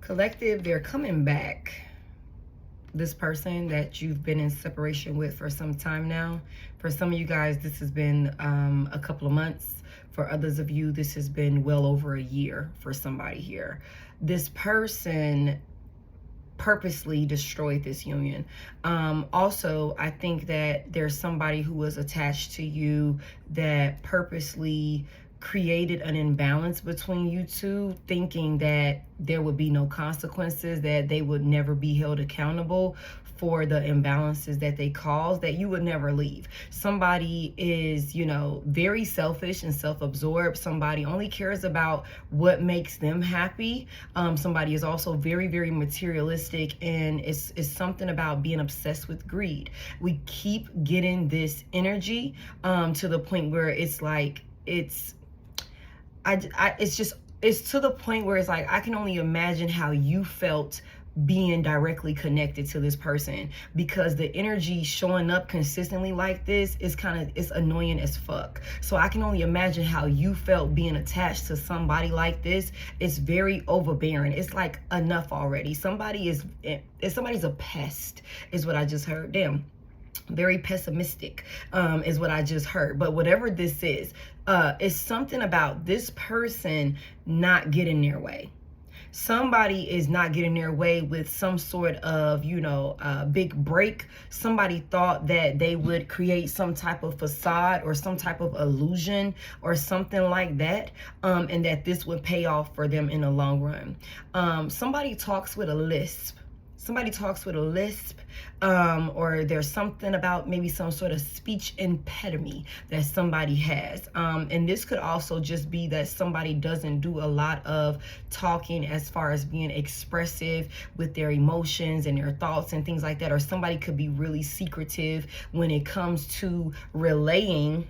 Collective, they're coming back. This person that you've been in separation with for some time now. For some of you guys, this has been a couple of months. For others of you, this has been well over a year for somebody here. This person purposely destroyed this union. Also, I think that there's somebody who was attached to you that purposely created an imbalance between you two, thinking that there would be no consequences, that they would never be held accountable for the imbalances that they caused, that you would never leave. Somebody is, you know, very selfish and self-absorbed. Somebody only cares about what makes them happy. Somebody is also very, very materialistic, and it's something about being obsessed with greed. We keep getting this energy to the point where it's like, it's to the point where it's like, I can only imagine how you felt being directly connected to this person, because the energy showing up consistently like this is it's annoying as fuck. So I can only imagine how you felt being attached to somebody like this. It's very overbearing. It's like, enough already. Somebody's a pest is what I just heard. Damn. Very pessimistic is what I just heard. But whatever this is, it's something about this person not getting their way. Somebody is not getting their way with some sort of, you know, big break. Somebody thought that they would create some type of facade or some type of illusion or something like that, and that this would pay off for them in the long run. Somebody talks with a lisp. Somebody talks with a lisp, or there's something about maybe some sort of speech impediment that somebody has. And this could also just be that somebody doesn't do a lot of talking as far as being expressive with their emotions and their thoughts and things like that. Or somebody could be really secretive when it comes to relaying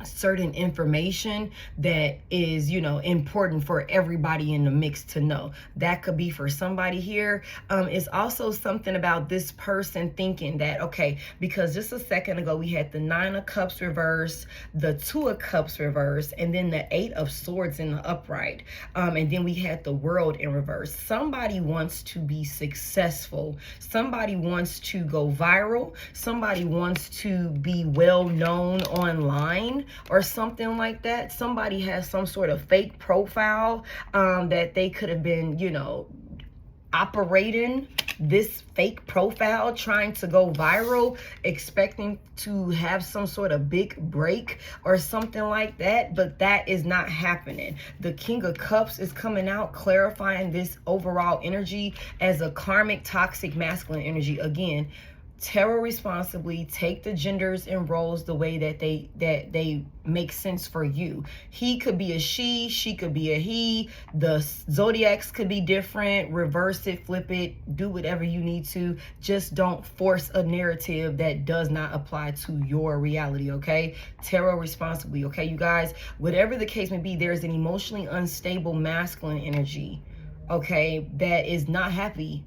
certain information that is, you know, important for everybody in the mix to know. That could be for somebody here. It's also something about this person thinking that, okay, because just a second ago we had the 9 of Cups reverse, the 2 of Cups reverse, and then the 8 of Swords in the upright, and then we had the World in reverse. Somebody wants to be successful. Somebody wants to go viral. Somebody wants to be well known online or something like that. Somebody has some sort of fake profile that they could have been, you know, operating this fake profile, trying to go viral, expecting to have some sort of big break or something like that, but that is not happening. The King of Cups is coming out, clarifying this overall energy as a karmic, toxic, masculine energy. Again, tarot responsibly, take the genders and roles the way that they make sense for you. He could be a she could be a he. The zodiacs could be different. Reverse it, flip it, do whatever you need to. Just don't force a narrative that does not apply to your reality, okay? Tarot responsibly, okay, you guys? Whatever the case may be, there's an emotionally unstable masculine energy, okay, that is not happy.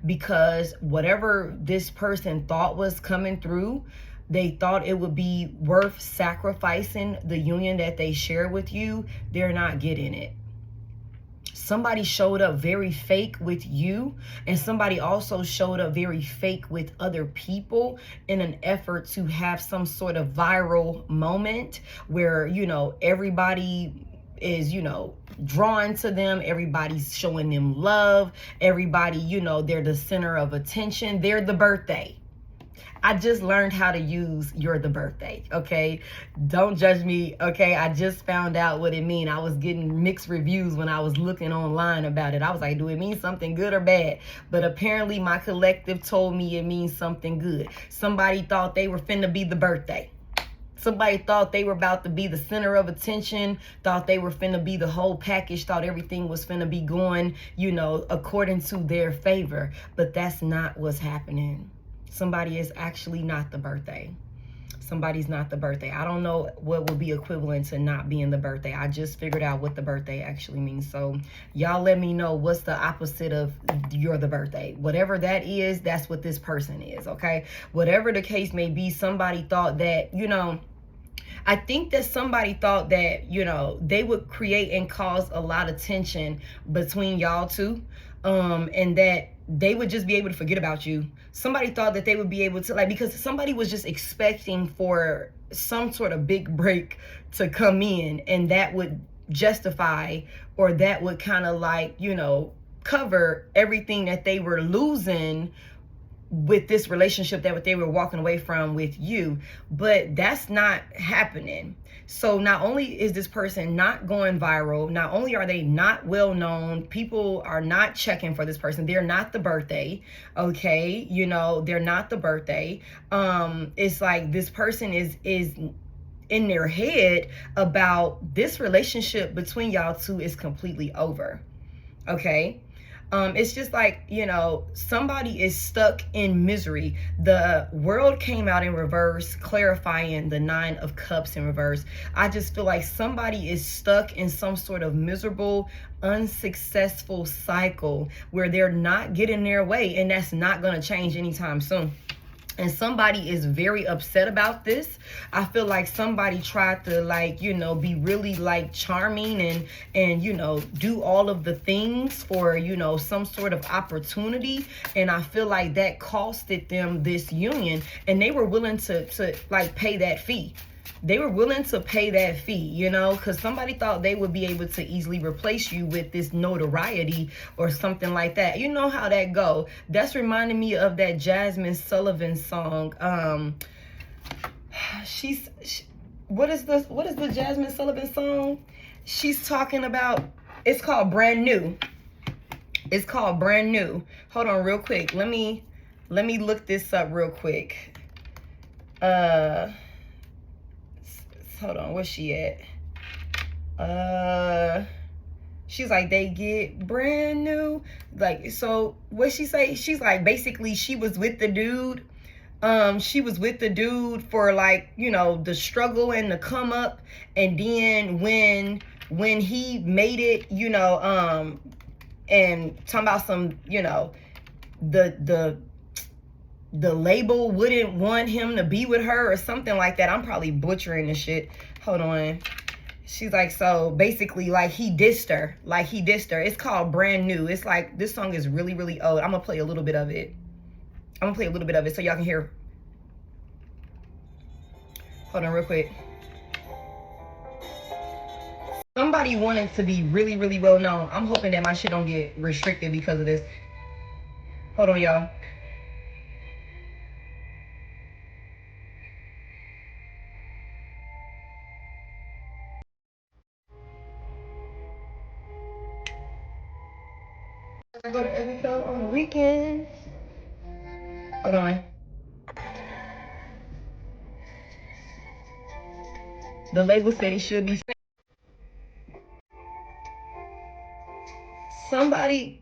Because whatever this person thought was coming through, they thought it would be worth sacrificing the union that they share with you. They're not getting it. Somebody showed up very fake with you, and somebody also showed up very fake with other people in an effort to have some sort of viral moment where, you know, everybody is, you know, drawn to them. Everybody's showing them love. Everybody, you know, they're the center of attention. They're the birthday. I just learned how to use "you're the birthday," okay? Don't judge me, okay? I just found out what it means. I was getting mixed reviews when I was looking online about it. I was like, do it mean something good or bad? But apparently my collective told me it means something good. Somebody thought they were finna be the birthday. Somebody thought they were about to be the center of attention, thought they were finna be the whole package, thought everything was finna be going, you know, according to their favor. But that's not what's happening. Somebody is actually not the birthday. Somebody's not the birthday. I don't know what would be equivalent to not being the birthday. I just figured out what the birthday actually means. So y'all let me know what's the opposite of "you're the birthday." Whatever that is, that's what this person is, okay? Whatever the case may be, somebody thought that, you know, I think that somebody thought that, you know, they would create and cause a lot of tension between y'all two, and that they would just be able to forget about you. Somebody thought that they would be able to, like, because somebody was just expecting for some sort of big break to come in, and that would justify, or that would kind of like, you know, cover everything that they were losing with this relationship that they were walking away from with you. But that's not happening. So not only is this person not going viral, not only are they not well known, people are not checking for this person, they're not the birthday, okay, you know, they're not the birthday. It's like this person is in their head about this relationship between y'all two is completely over, okay. It's just like, you know, somebody is stuck in misery. The world came out in reverse, clarifying the 9 of Cups in reverse. I just feel like somebody is stuck in some sort of miserable, unsuccessful cycle where they're not getting their way, and that's not going to change anytime soon. And somebody is very upset about this. I feel like somebody tried to, like, you know, be really like charming and you know, do all of the things for, you know, some sort of opportunity. And I feel like that costed them this union, and they were willing to like pay that fee. They were willing to pay that fee, you know, because somebody thought they would be able to easily replace you with this notoriety or something like that. You know how that go. That's reminding me of that Jasmine Sullivan song. What is the Jasmine Sullivan song? She's talking about, it's called Brand New. It's called Brand New. Hold on real quick. Let me look this up real quick. Hold on, where's she at? She's like, they get brand new. Like, so what she say? She's like, basically, she was with the dude. She was with the dude for, like, you know, the struggle and the come up. And then when he made it, you know, and talking about some, you know, the label wouldn't want him to be with her or something like that. I'm probably butchering the shit. Hold on. She's like, so basically, like, he dissed her. Like, he dissed her. It's called Brand New. It's like, this song is really, really old. I'm gonna play a little bit of it. I'm gonna play a little bit of it so y'all can hear. Hold on real quick. Somebody wanted to be really, really well known. I'm hoping that my shit don't get restricted because of this. Hold on, y'all. I go to every show on the weekends. Hold on. The label said it should be. Somebody.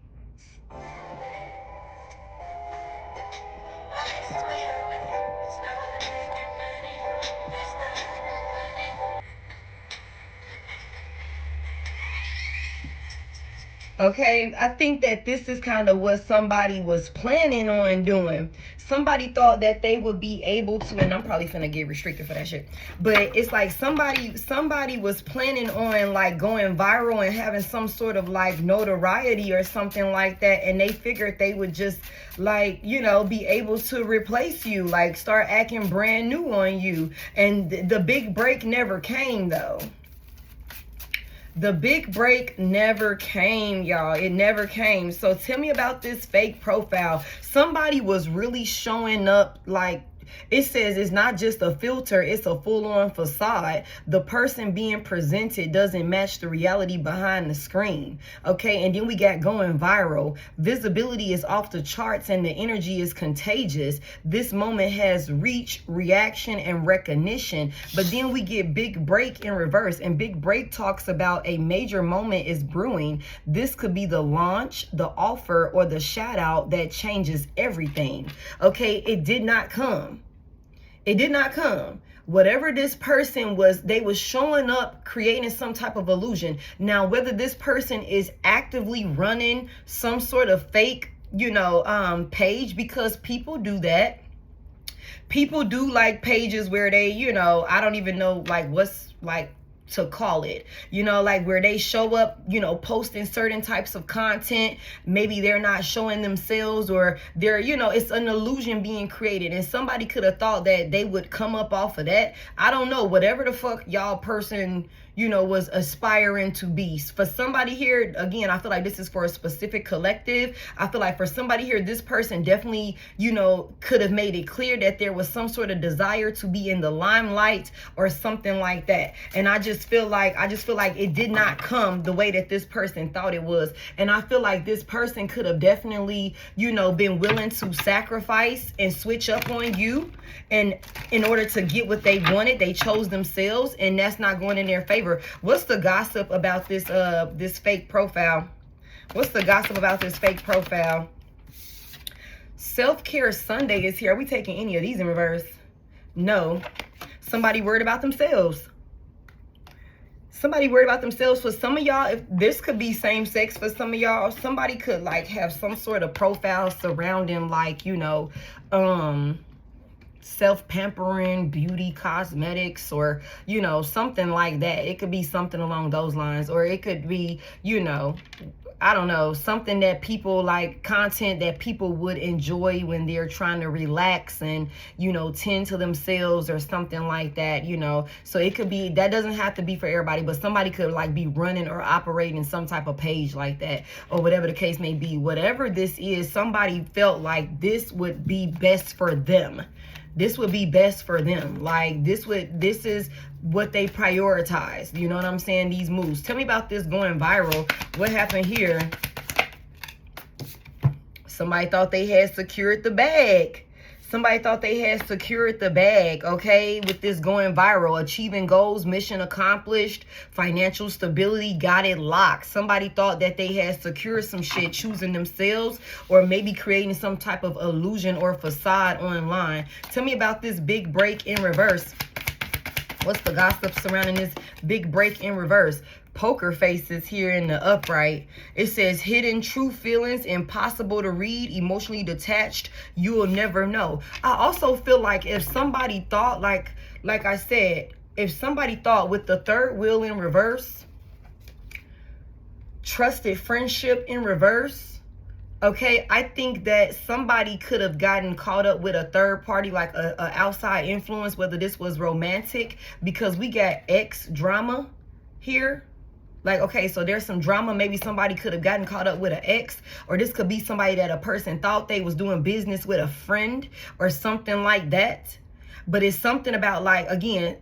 Okay, I think that this is kind of what somebody was planning on doing. Somebody thought that they would be able to, and I'm probably finna get restricted for that shit, but it's like somebody was planning on, like, going viral and having some sort of, like, notoriety or something like that, and they figured they would just, like, you know, be able to replace you, like, start acting brand new on you. And the big break never came, though. The big break never came, y'all. It never came. So tell me about this fake profile. Somebody was really showing up, like, it says it's not just a filter, it's a full-on facade. The person being presented doesn't match the reality behind the screen. Okay, and then we got going viral. Visibility is off the charts and the energy is contagious. This moment has reach, reaction, and recognition. But then we get big break in reverse, and big break talks about a major moment is brewing. This could be the launch, the offer, or the shout out that changes everything. Okay, it did not come. It did not come. Whatever this person was, they was showing up, creating some type of illusion. Now, whether this person is actively running some sort of fake, you know, page, because people do that. people do like pages where they, you know, I don't even know like what's like to call it, you know, like where they show up, you know, posting certain types of content. Maybe they're not showing themselves, or they're, you know, it's an illusion being created, and somebody could have thought that they would come up off of that. I don't know, whatever the fuck y'all person, you know, was aspiring to be. For somebody here, again, I feel like this is for a specific collective. I feel like for somebody here, this person definitely, you know, could have made it clear that there was some sort of desire to be in the limelight or something like that. And I just feel like it did not come the way that this person thought it was. And I feel like this person could have definitely, you know, been willing to sacrifice and switch up on you. And in order to get what they wanted, they chose themselves, and that's not going in their favor. What's the gossip about this this fake profile? What's the gossip about this fake profile? Self-care Sunday is here. Are we taking any of these in reverse? No. Somebody worried about themselves. Somebody worried about themselves. For some of y'all, if this could be same sex for some of y'all, somebody could like have some sort of profile surrounding like, you know, self-pampering, beauty, cosmetics, or, you know, something like that. It could be something along those lines, or it could be, you know, I don't know, something that people like, content that people would enjoy when they're trying to relax and, you know, tend to themselves or something like that, you know. So it could be, that doesn't have to be for everybody, but somebody could like be running or operating some type of page like that, or whatever the case may be. Whatever this is, somebody felt like this would be best for them. This would be best for them. Like this is what they prioritize. You know what I'm saying? These moves. Tell me about this going viral. What happened here? Somebody thought they had secured the bag. Somebody thought they had secured the bag, okay? With this going viral, achieving goals, mission accomplished, financial stability, got it locked. Somebody thought that they had secured some shit, choosing themselves, or maybe creating some type of illusion or facade online. Tell me about this big break in reverse. What's the gossip surrounding this big break in reverse? Poker faces here in the upright. It says hidden true feelings, impossible to read, emotionally detached, you will never know. I also feel like if somebody thought, like I said, if somebody thought with the third wheel in reverse, trusted friendship in reverse, okay, I think that somebody could have gotten caught up with a third party, like a outside influence, whether this was romantic, because we got ex drama here. Like, okay, so there's some drama. Maybe somebody could have gotten caught up with an ex, or this could be somebody that a person thought they was doing business with, a friend or something like that. But it's something about, like, again,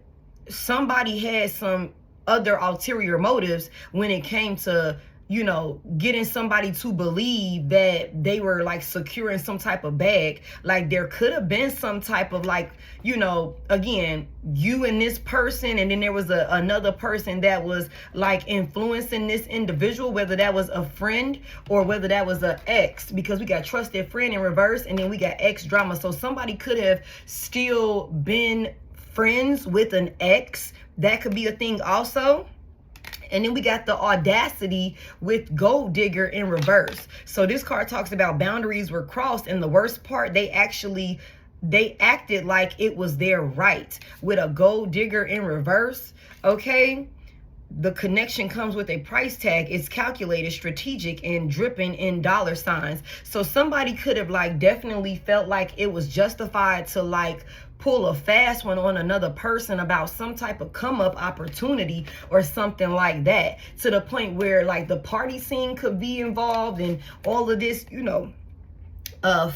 somebody had some other ulterior motives when it came to, you know, getting somebody to believe that they were like securing some type of bag. Like there could have been some type of like, you know, again, you and this person, and then there was another person that was like influencing this individual, whether that was a friend or whether that was an ex, because we got trusted friend in reverse, and then we got ex drama. So somebody could have still been friends with an ex. That could be a thing also. And then we got the audacity with gold digger in reverse. So this card talks about boundaries were crossed, and the worst part, they acted like it was their right with a gold digger in reverse. Okay, the connection comes with a price tag. It's calculated, strategic, and dripping in dollar signs. So somebody could have like definitely felt like it was justified to like pull a fast one on another person about some type of come up opportunity or something like that, to the point where like the party scene could be involved and all of this, you know,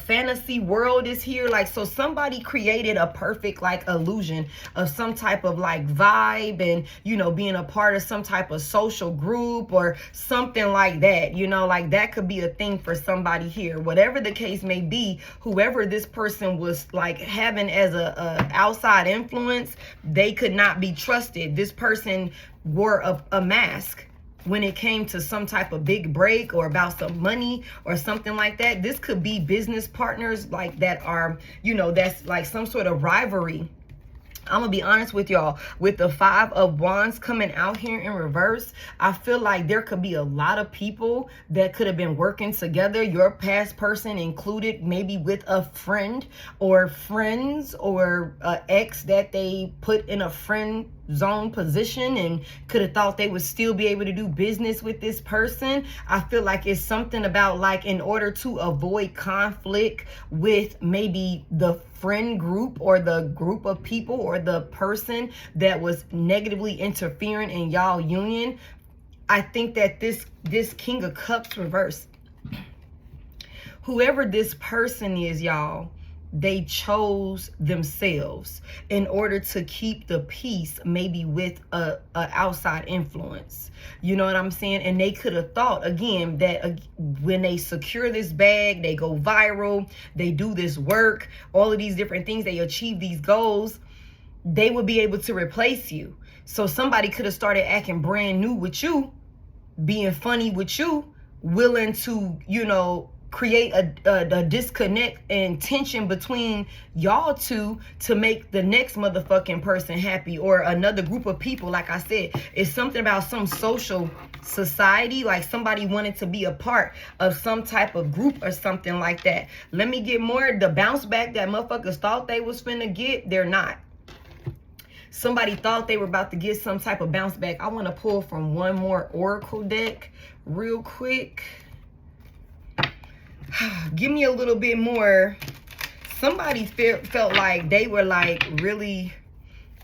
fantasy world is here. Like, so somebody created a perfect like illusion of some type of like vibe, and, you know, being a part of some type of social group or something like that, you know, like that could be a thing for somebody here. Whatever the case may be, whoever this person was like having as a outside influence, they could not be trusted. This person wore a mask when it came to some type of big break or about some money or something like that. This could be business partners like that are, you know, that's like some sort of rivalry I'm gonna be honest with y'all, with the 5 of Wands coming out here in reverse, I feel like there could be a lot of people that could have been working together, your past person included, maybe with a friend or friends or an ex that they put in a friend zone position and could have thought they would still be able to do business with this person. I feel like it's something about, like, in order to avoid conflict with maybe the friend group or the group of people or the person that was negatively interfering in y'all union, I think that this King of Cups reverse, whoever this person is, y'all, they chose themselves in order to keep the peace, maybe with a outside influence. You know what I'm saying? And they could have thought, again, that when they secure this bag, they go viral, they do this work, all of these different things, they achieve these goals, they would be able to replace you. So somebody could have started acting brand new with you, being funny with you, willing to, you know, create a disconnect and tension between y'all two to make the next motherfucking person happy, or another group of people. Like I said, it's something about some social society, like somebody wanted to be a part of some type of group or something like that. Let me get more. The bounce back that motherfuckers thought they was finna get, they're not. Somebody thought they were about to get some type of bounce back. I want to pull from one more oracle deck real quick. Give me a little bit more. Somebody felt like they were like really,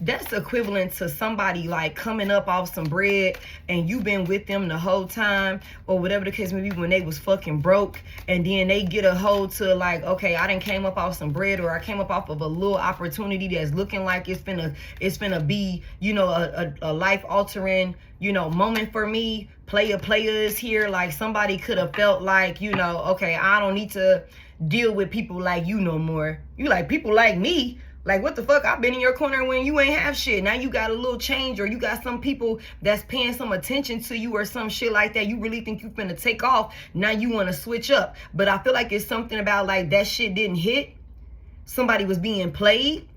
that's equivalent to somebody like coming up off some bread and you've been with them the whole time, or whatever the case may be, when they was fucking broke, and then they get a hold to like, okay, I done came up off some bread, or I came up off of a little opportunity that's looking like it's finna be, you know, a life altering, you know, moment for me. Player is here. Like somebody could have felt like, you know, okay, I don't need to deal with people like you no more. You like people like me? Like, what the fuck? I've been in your corner when you ain't have shit. Now you got a little change, or you got some people that's paying some attention to you or some shit like that. You really think you finna take off. Now you want to switch up. But I feel like it's something about like that shit didn't hit. Somebody was being played.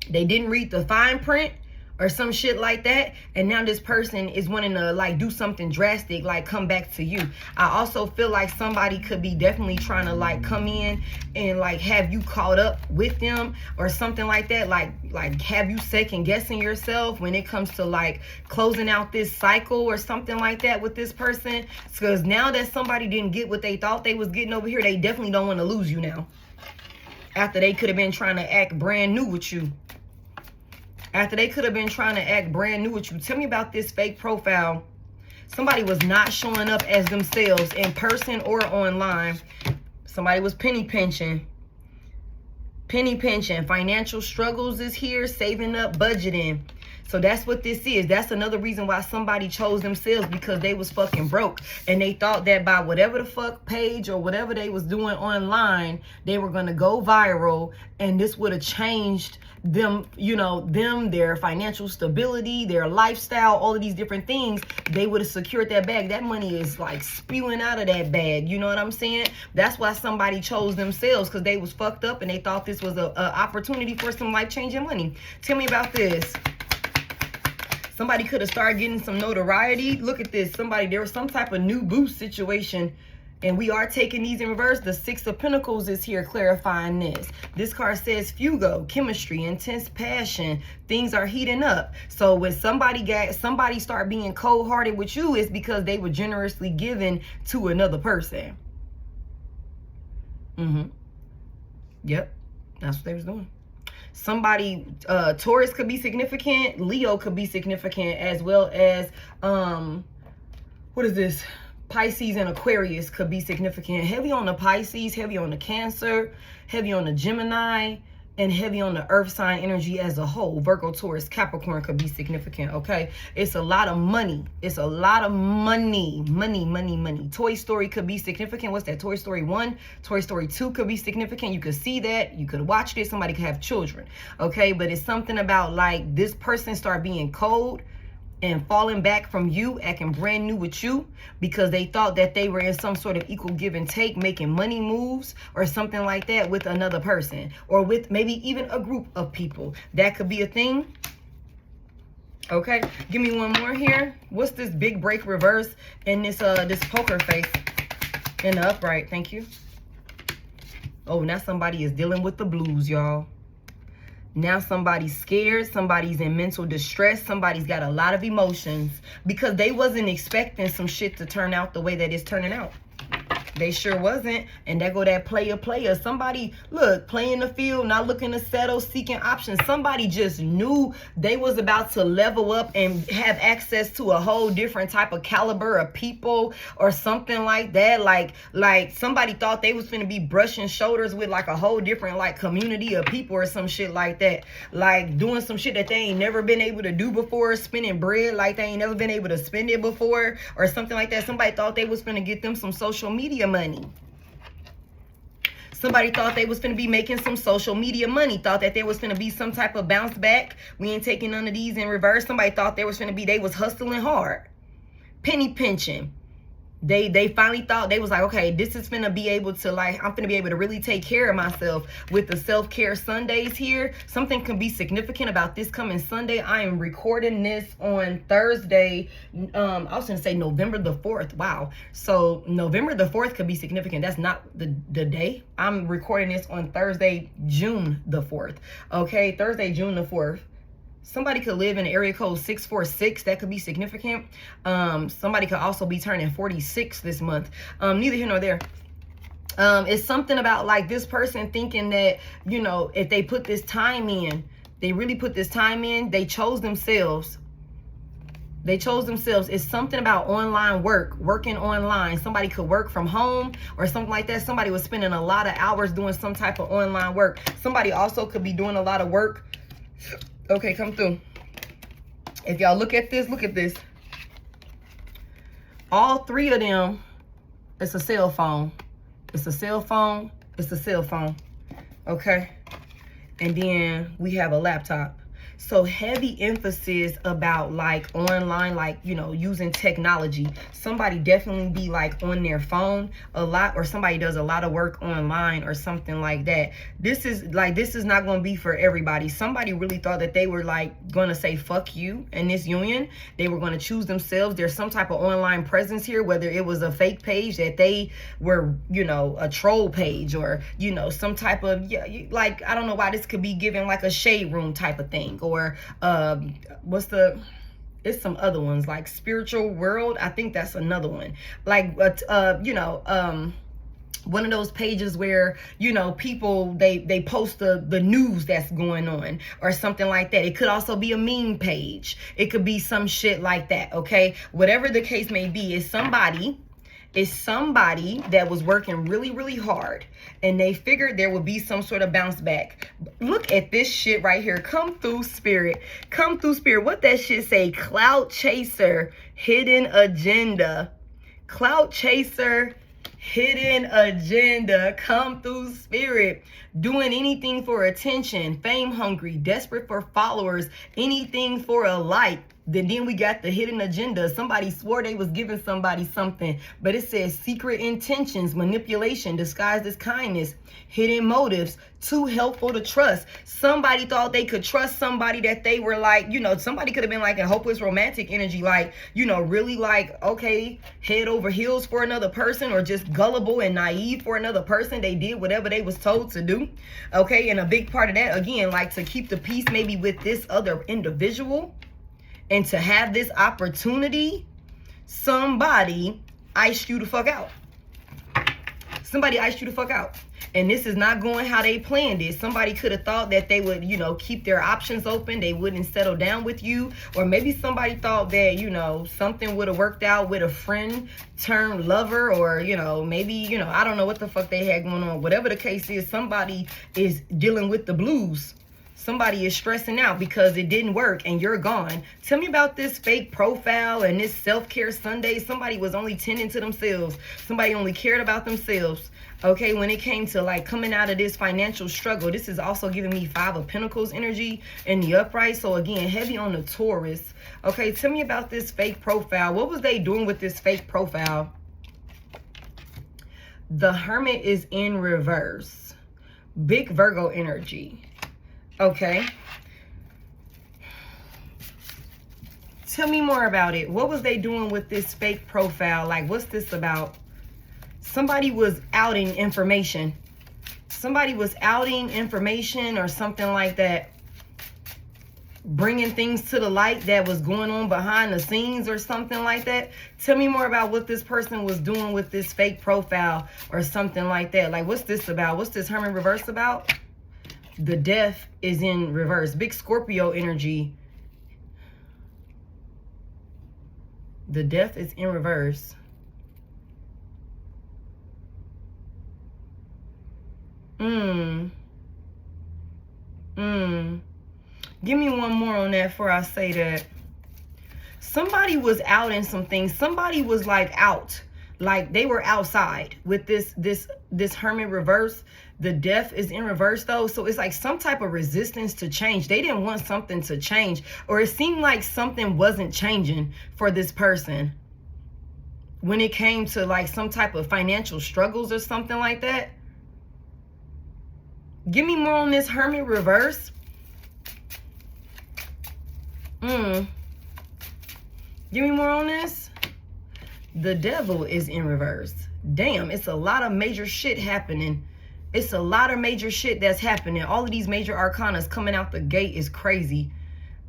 They didn't read the fine print or some shit like that, and now this person is wanting to like do something drastic, like come back to you. I also feel like somebody could be definitely trying to like come in and like have you caught up with them or something like that, like have you second guessing yourself when it comes to like closing out this cycle or something like that with this person. Because now that somebody didn't get what they thought they was getting over here, they definitely don't want to lose you now, after they could have been trying to act brand new with you. After they could have been trying to act brand new with you. Tell me about this fake profile. Somebody was not showing up as themselves in person or online. Somebody was penny pinching. Penny pinching. Financial struggles is here. Saving up, budgeting. So that's what this is. That's another reason why somebody chose themselves, because they was fucking broke. And they thought that by whatever the fuck page or whatever they was doing online, they were going to go viral. And this would have changed them, you know, their financial stability, their lifestyle, all of these different things. They would have secured that bag. That money is like spewing out of that bag. You know what I'm saying? That's why somebody chose themselves, because they was fucked up and they thought this was a opportunity for some life-changing money. Tell me about this. Somebody could have started getting some notoriety. Look at this. There was some type of new boost situation. And we are taking these in reverse. The 6 of Pentacles is here clarifying this. This card says fugo, chemistry, intense passion. Things are heating up. So when somebody start being cold-hearted with you, it's because they were generously given to another person. Yep. That's what they was doing. Somebody, Taurus could be significant. Leo could be significant, as well as, what is this? Pisces and Aquarius could be significant. Heavy on the Pisces, heavy on the Cancer, heavy on the Gemini, and heavy on the earth sign energy as a whole. Virgo, Taurus, Capricorn could be significant, okay? It's a lot of money. It's a lot of money. Money. Toy Story could be significant. What's that? Toy Story 1? Toy Story 2 could be significant. You could see that. You could watch it. Somebody could have children, okay? But it's something about like this person start being cold and falling back from you, acting brand new with you because they thought that they were in some sort of equal give and take, making money moves or something like that with another person, or with maybe even a group of people. That could be a thing. Okay, give me one more here. What's this big break reverse in this this poker face in the upright? Thank you. Oh, now somebody is dealing with the blues, y'all. Now somebody's scared, somebody's in mental distress, somebody's got a lot of emotions because they wasn't expecting some shit to turn out the way that it's turning out. They sure wasn't. And there go that player. Somebody, look, playing the field, not looking to settle, seeking options. Somebody just knew they was about to level up and have access to a whole different type of caliber of people or something like that. Like somebody thought they was finna be brushing shoulders with like a whole different like community of people or some shit like that. Like doing some shit that they ain't never been able to do before, spending bread like they ain't never been able to spend it before or something like that. Somebody thought they was finna get them some social media money. Somebody thought they was finna be making some social media money, thought that there was finna be some type of bounce back. We ain't taking none of these in reverse. Somebody thought there was finna be, they was hustling hard, penny pinching. They finally thought, they was like, okay, this is finna be able to, like, I'm finna be able to really take care of myself with the self-care Sundays here. Something can be significant about this coming Sunday. I am recording this on Thursday. I was gonna say November the 4th. Wow. So November the 4th could be significant. That's not the day. I'm recording this on Thursday, June the 4th. Okay, Thursday, June the 4th. Somebody could live in area code 646. That could be significant. Somebody could also be turning 46 this month. Neither here nor there. It's something about like this person thinking that, you know, if they put this time in, they really put this time in, they chose themselves. They chose themselves. It's something about online work, working online. Somebody could work from home or something like that. Somebody was spending a lot of hours doing some type of online work. Somebody also could be doing a lot of work. Okay, come through. If y'all look at this, look at this. All three of them, it's a cell phone. It's a cell phone. It's a cell phone. Okay. And then we have a laptop. So heavy emphasis about like online, like, you know, using technology. Somebody definitely be like on their phone a lot, or somebody does a lot of work online or something like that. This is not going to be for everybody. Somebody really thought that they were like going to say fuck you in this union. They were going to choose themselves. There's some type of online presence here, whether it was a fake page that they were, you know, a troll page, or, you know, some type of, yeah, like, I don't know why this could be given like a shade room type of thing. Or it's some other ones like spiritual world. I think that's another one. Like, you know, one of those pages where, you know, people, they post the news that's going on or something like that. It could also be a meme page. It could be some shit like that. Okay. Whatever the case may be, is somebody that was working really, really hard, and they figured there would be some sort of bounce back. Look at this shit right here. Come through, spirit. Come through, spirit. What that shit say? Clout chaser, hidden agenda. Clout chaser, hidden agenda. Come through, spirit. Doing anything for attention, fame hungry, desperate for followers, anything for a like. Then we got the hidden agenda. Somebody swore they was giving somebody something, but it says secret intentions, manipulation disguised as kindness, hidden motives, too helpful to trust. Somebody thought they could trust somebody that they were like, you know, somebody could have been like a hopeless romantic energy, like, you know, really like, okay, head over heels for another person, or just gullible and naive for another person. They did whatever they was told to do. Okay, and a big part of that, again, like to keep the peace maybe with this other individual. And to have this opportunity, somebody iced you the fuck out. Somebody iced you the fuck out. And this is not going how they planned it. Somebody could have thought that they would, you know, keep their options open. They wouldn't settle down with you. Or maybe somebody thought that, you know, something would have worked out with a friend turned lover. Or, you know, maybe, you know, I don't know what the fuck they had going on. Whatever the case is, somebody is dealing with the blues. Somebody is stressing out because it didn't work and you're gone. Tell me about this fake profile and this self-care Sunday. Somebody was only tending to themselves. Somebody only cared about themselves. Okay, when it came to like coming out of this financial struggle, this is also giving me 5 of Pentacles energy in the upright. So again, heavy on the Taurus. Okay, tell me about this fake profile. What was they doing with this fake profile? The Hermit is in reverse. Big Virgo energy. Okay. Tell me more about it. What was they doing with this fake profile? Like, what's this about? Somebody was outing information. Somebody was outing information or something like that. Bringing things to the light that was going on behind the scenes or something like that. Tell me more about what this person was doing with this fake profile or something like that. Like, what's this about? What's this Hermit reverse about? The Death is in reverse. Big Scorpio energy. The Death is in reverse. Give me one more on that before I say that. Somebody was out in some things. Somebody was like out. Like they were outside with this Hermit reverse. The Death is in reverse though. So it's like some type of resistance to change. They didn't want something to change. Or it seemed like something wasn't changing for this person. When it came to like some type of financial struggles or something like that. Give me more on this Hermit reverse. Give me more on this. The Devil is in reverse. Damn, it's a lot of major shit happening. It's a lot of major shit that's happening. All of these major arcanas coming out the gate is crazy.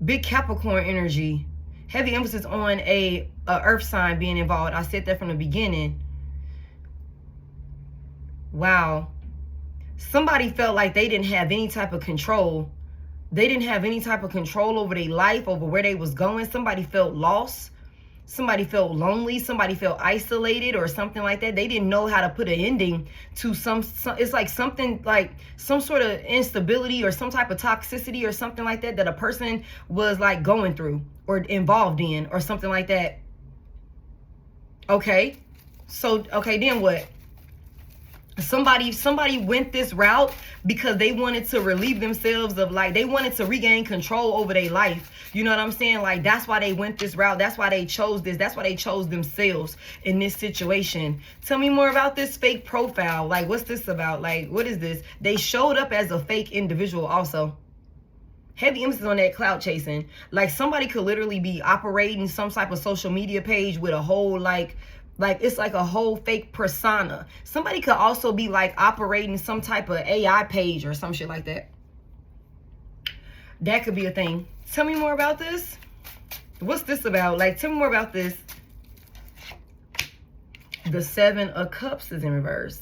Big Capricorn energy. Heavy emphasis on a earth sign being involved. I said that from the beginning. Wow. Somebody felt like they didn't have any type of control. They didn't have any type of control over their life, over where they was going. Somebody felt lost. Somebody felt lonely. Somebody felt isolated or something like that. They didn't know how to put an ending to some it's like something like some sort of instability or some type of toxicity or something like that that a person was like going through or involved in or something like that. Okay. So, okay, then what? Somebody went this route because they wanted to relieve themselves of like, they wanted to regain control over their life. You know what I'm saying? Like, that's why they went this route. That's why they chose this. That's why they chose themselves in this situation. Tell me more about this fake profile. Like, what's this about? Like, what is this? They showed up as a fake individual also. Heavy emphasis on that clout chasing. Like, somebody could literally be operating some type of social media page with a whole like it's like a whole fake persona. Somebody could also be like operating some type of AI page or some shit like that. That could be a thing. Tell me more about this. What's this about? Like, tell me more about this. The 7 of Cups is in reverse.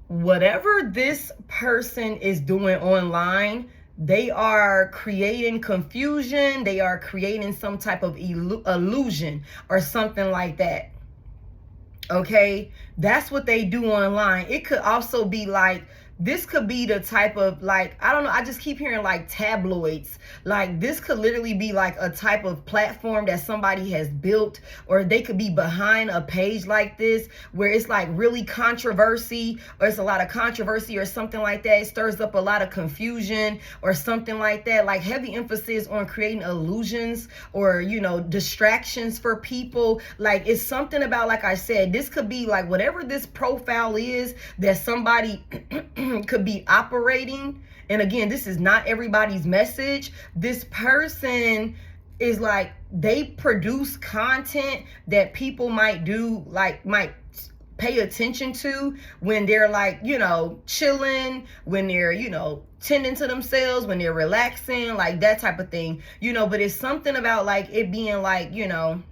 Whatever this person is doing online, they are creating confusion. They are creating some type of illusion or something like that. Okay, that's what they do online. It could also be like, this could be the type of like, I don't know, I just keep hearing like tabloids. Like, this could literally be like a type of platform that somebody has built, or they could be behind a page like this where it's like really controversy, or it's a lot of controversy or something like that. It stirs up a lot of confusion or something like that. Like, heavy emphasis on creating illusions or, you know, distractions for people. Like, it's something about, like I said, this could be like whatever this profile is that somebody could be operating. And again, this is not everybody's message. This person is like, they produce content that people might do, like might pay attention to when they're like, you know, chilling, when they're, you know, tending to themselves, when they're relaxing, like that type of thing, you know. But it's something about like it being like, you know,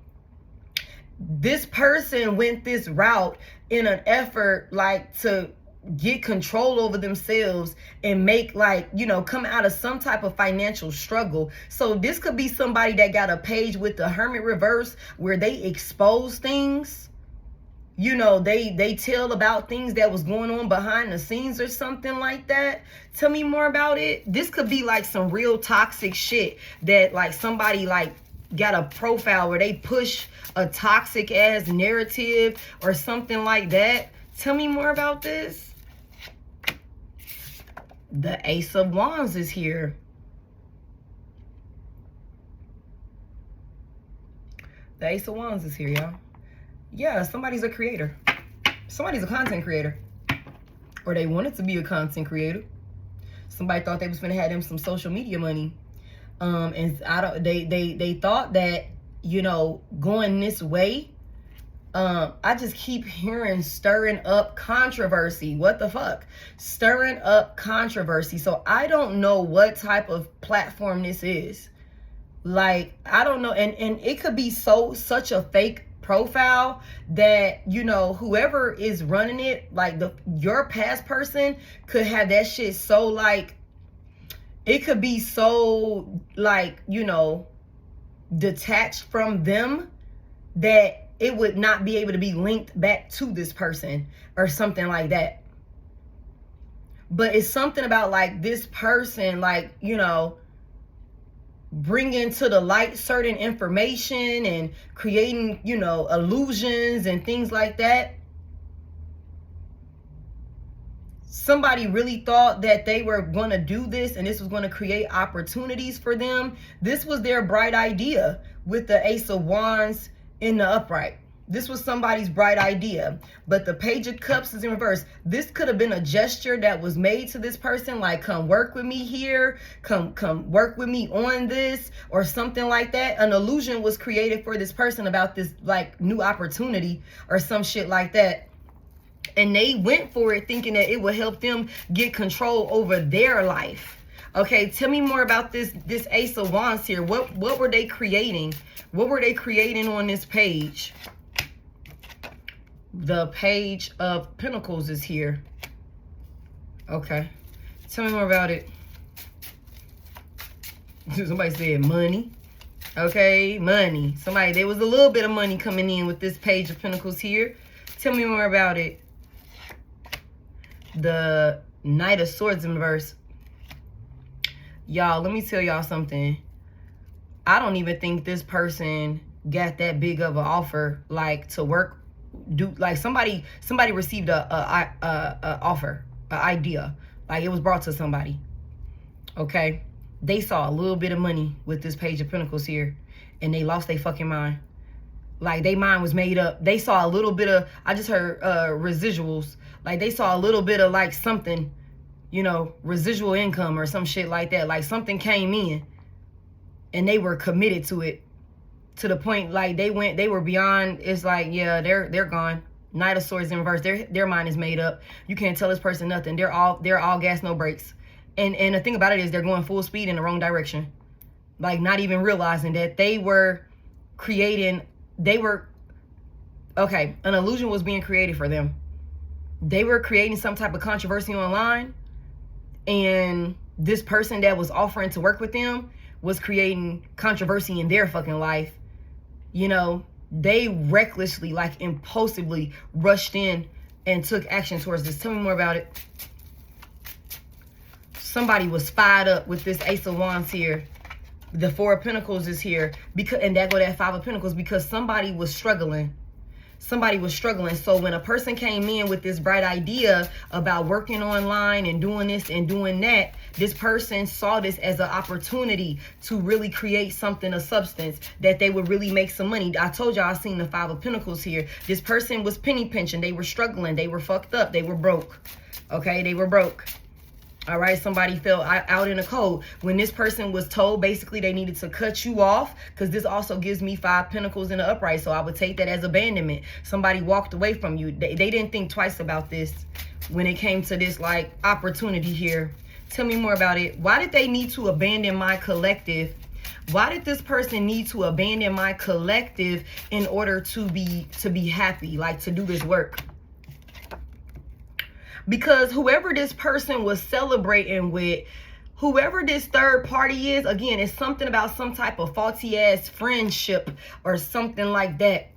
this person went this route in an effort like to get control over themselves and make like, you know, come out of some type of financial struggle. So this could be somebody that got a page with the Hermit reverse where they expose things. you know, they tell about things that was going on behind the scenes or something like that. Tell me more about it. This could be like some real toxic shit that like somebody like got a profile where they push a toxic ass narrative or something like that. Tell me more about this. The Ace of Wands is here. The Ace of Wands is here, y'all. Yeah, somebody's a creator. Somebody's a content creator. Or they wanted to be a content creator. Somebody thought they was gonna have them some social media money. And they thought that, you know, going this way, I just keep hearing stirring up controversy. What the fuck? Stirring up controversy. So I don't know what type of platform this is. Like, I don't know. And it could be such a fake profile that, you know, whoever is running it, like your past person could have that shit so like, it could be so like, you know, detached from them that it would not be able to be linked back to this person or something like that. But it's something about like this person, like, you know, bringing to the light certain information and creating, you know, illusions and things like that. Somebody really thought that they were going to do this and this was going to create opportunities for them. This was their bright idea with the Ace of Wands in the upright. This was somebody's bright idea, but the Page of Cups is in reverse. This could have been a gesture that was made to this person, like, come work with me here, come work with me on this, or something like that. An illusion was created for this person about this, like, new opportunity or some shit like that. And they went for it thinking that it would help them get control over their life. Okay, tell me more about this Ace of Wands here. What were they creating? What were they creating on this page? The Page of Pentacles is here. Okay. Tell me more about it. Somebody said money. Okay, money. There was a little bit of money coming in with this Page of Pentacles here. Tell me more about it. The Knight of Swords in reverse. Y'all, let me tell y'all something. I don't even think this person got that big of an offer, like, to work. Like somebody received a offer, an idea, like it was brought to somebody. Okay, they saw a little bit of money with this Page of Pentacles here, and they lost their fucking mind. Like, their mind was made up. They saw a little bit of, I just heard residuals. Like, they saw a little bit of like something, you know, residual income or some shit like that. Like, something came in, and they were committed to it. To the point, like, they were beyond. It's like, yeah, they're gone. Knight of Swords in reverse. Their mind is made up. You can't tell this person nothing. They're all gas, no brakes. And the thing about it is they're going full speed in the wrong direction. Like, not even realizing that they were creating. Okay, an illusion was being created for them. They were creating some type of controversy online, and this person that was offering to work with them was creating controversy in their fucking life. You know, they recklessly, like impulsively rushed in and took action towards this. Tell me more about it. Somebody was fired up with this Ace of Wands here. The Four of Pentacles is here, and that go that Five of Pentacles, because somebody was struggling. Somebody was struggling. So when a person came in with this bright idea about working online and doing this and doing that, this person saw this as an opportunity to really create something of substance, that they would really make some money. I told y'all I seen the Five of Pentacles here. This person was penny pinching. They were struggling. They were fucked up. They were broke. Okay, they were broke. All right, somebody fell out in the cold. When this person was told basically they needed to cut you off, because this also gives me Five Pentacles in the upright, so I would take that as abandonment. Somebody walked away from you. They didn't think twice about this when it came to this, like, opportunity here. Tell me more about it. Why did they need to abandon my collective? Why did this person need to abandon my collective in order to be happy, like to do this work? Because whoever this person was celebrating with, whoever this third party is, again, it's something about some type of faulty ass friendship or something like that.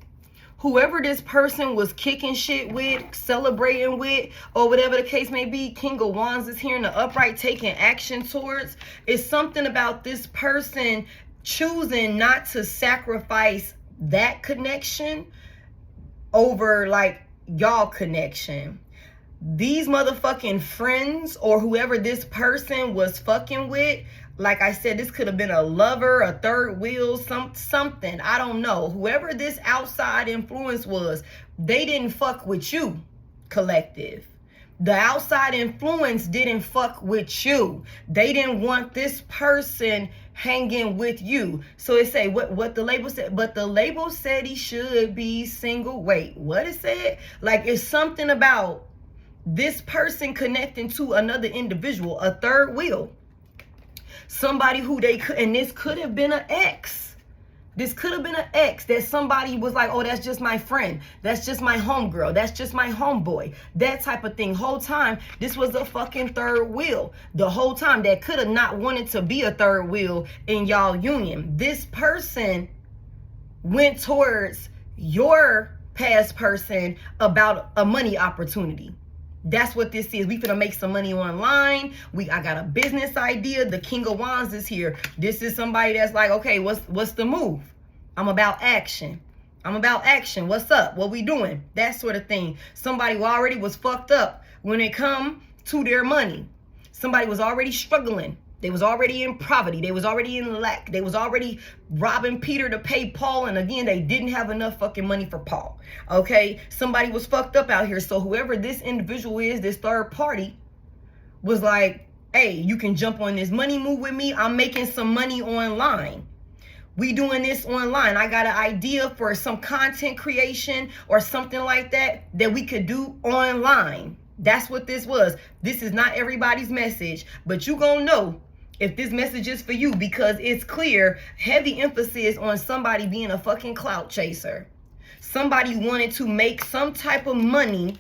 whoever this person was kicking shit with, celebrating with, or whatever the case may be, King of Wands is here in the upright, taking action towards. It's something about this person choosing not to sacrifice that connection over like y'all connection. These motherfucking friends or whoever this person was fucking with, like I said, this could have been a lover, a third wheel, something. I don't know. Whoever this outside influence was, they didn't fuck with you, collective. The outside influence didn't fuck with you. They didn't want this person hanging with you. So it say what the label said, but the label said he should be single. Wait, what it said? Like it's something about this person connecting to another individual, a third wheel. Somebody who they could, and this could have been an ex. This could have been an ex that somebody was like, oh, that's just my friend. That's just my homegirl. That's just my homeboy. That type of thing. Whole time, this was a fucking third wheel. The whole time that could have not wanted to be a third wheel in y'all union. This person went towards your past person about a money opportunity. That's what this is. We finna make some money online. I got a business idea. The King of Wands is here. This is somebody that's like, okay, what's the move? I'm about action. I'm about action. What's up? What we doing? That sort of thing. Somebody who already was fucked up when it come to their money. Somebody was already struggling. They was already in poverty. They was already in lack. They was already robbing Peter to pay Paul. And again, they didn't have enough fucking money for Paul. Okay? Somebody was fucked up out here. So whoever this individual is, this third party, was like, hey, you can jump on this money move with me. I'm making some money online. We doing this online. I got an idea for some content creation or something like that we could do online. That's what this was. This is not everybody's message, but you gonna know if this message is for you, because it's clear, heavy emphasis on somebody being a fucking clout chaser. Somebody wanted to make some type of money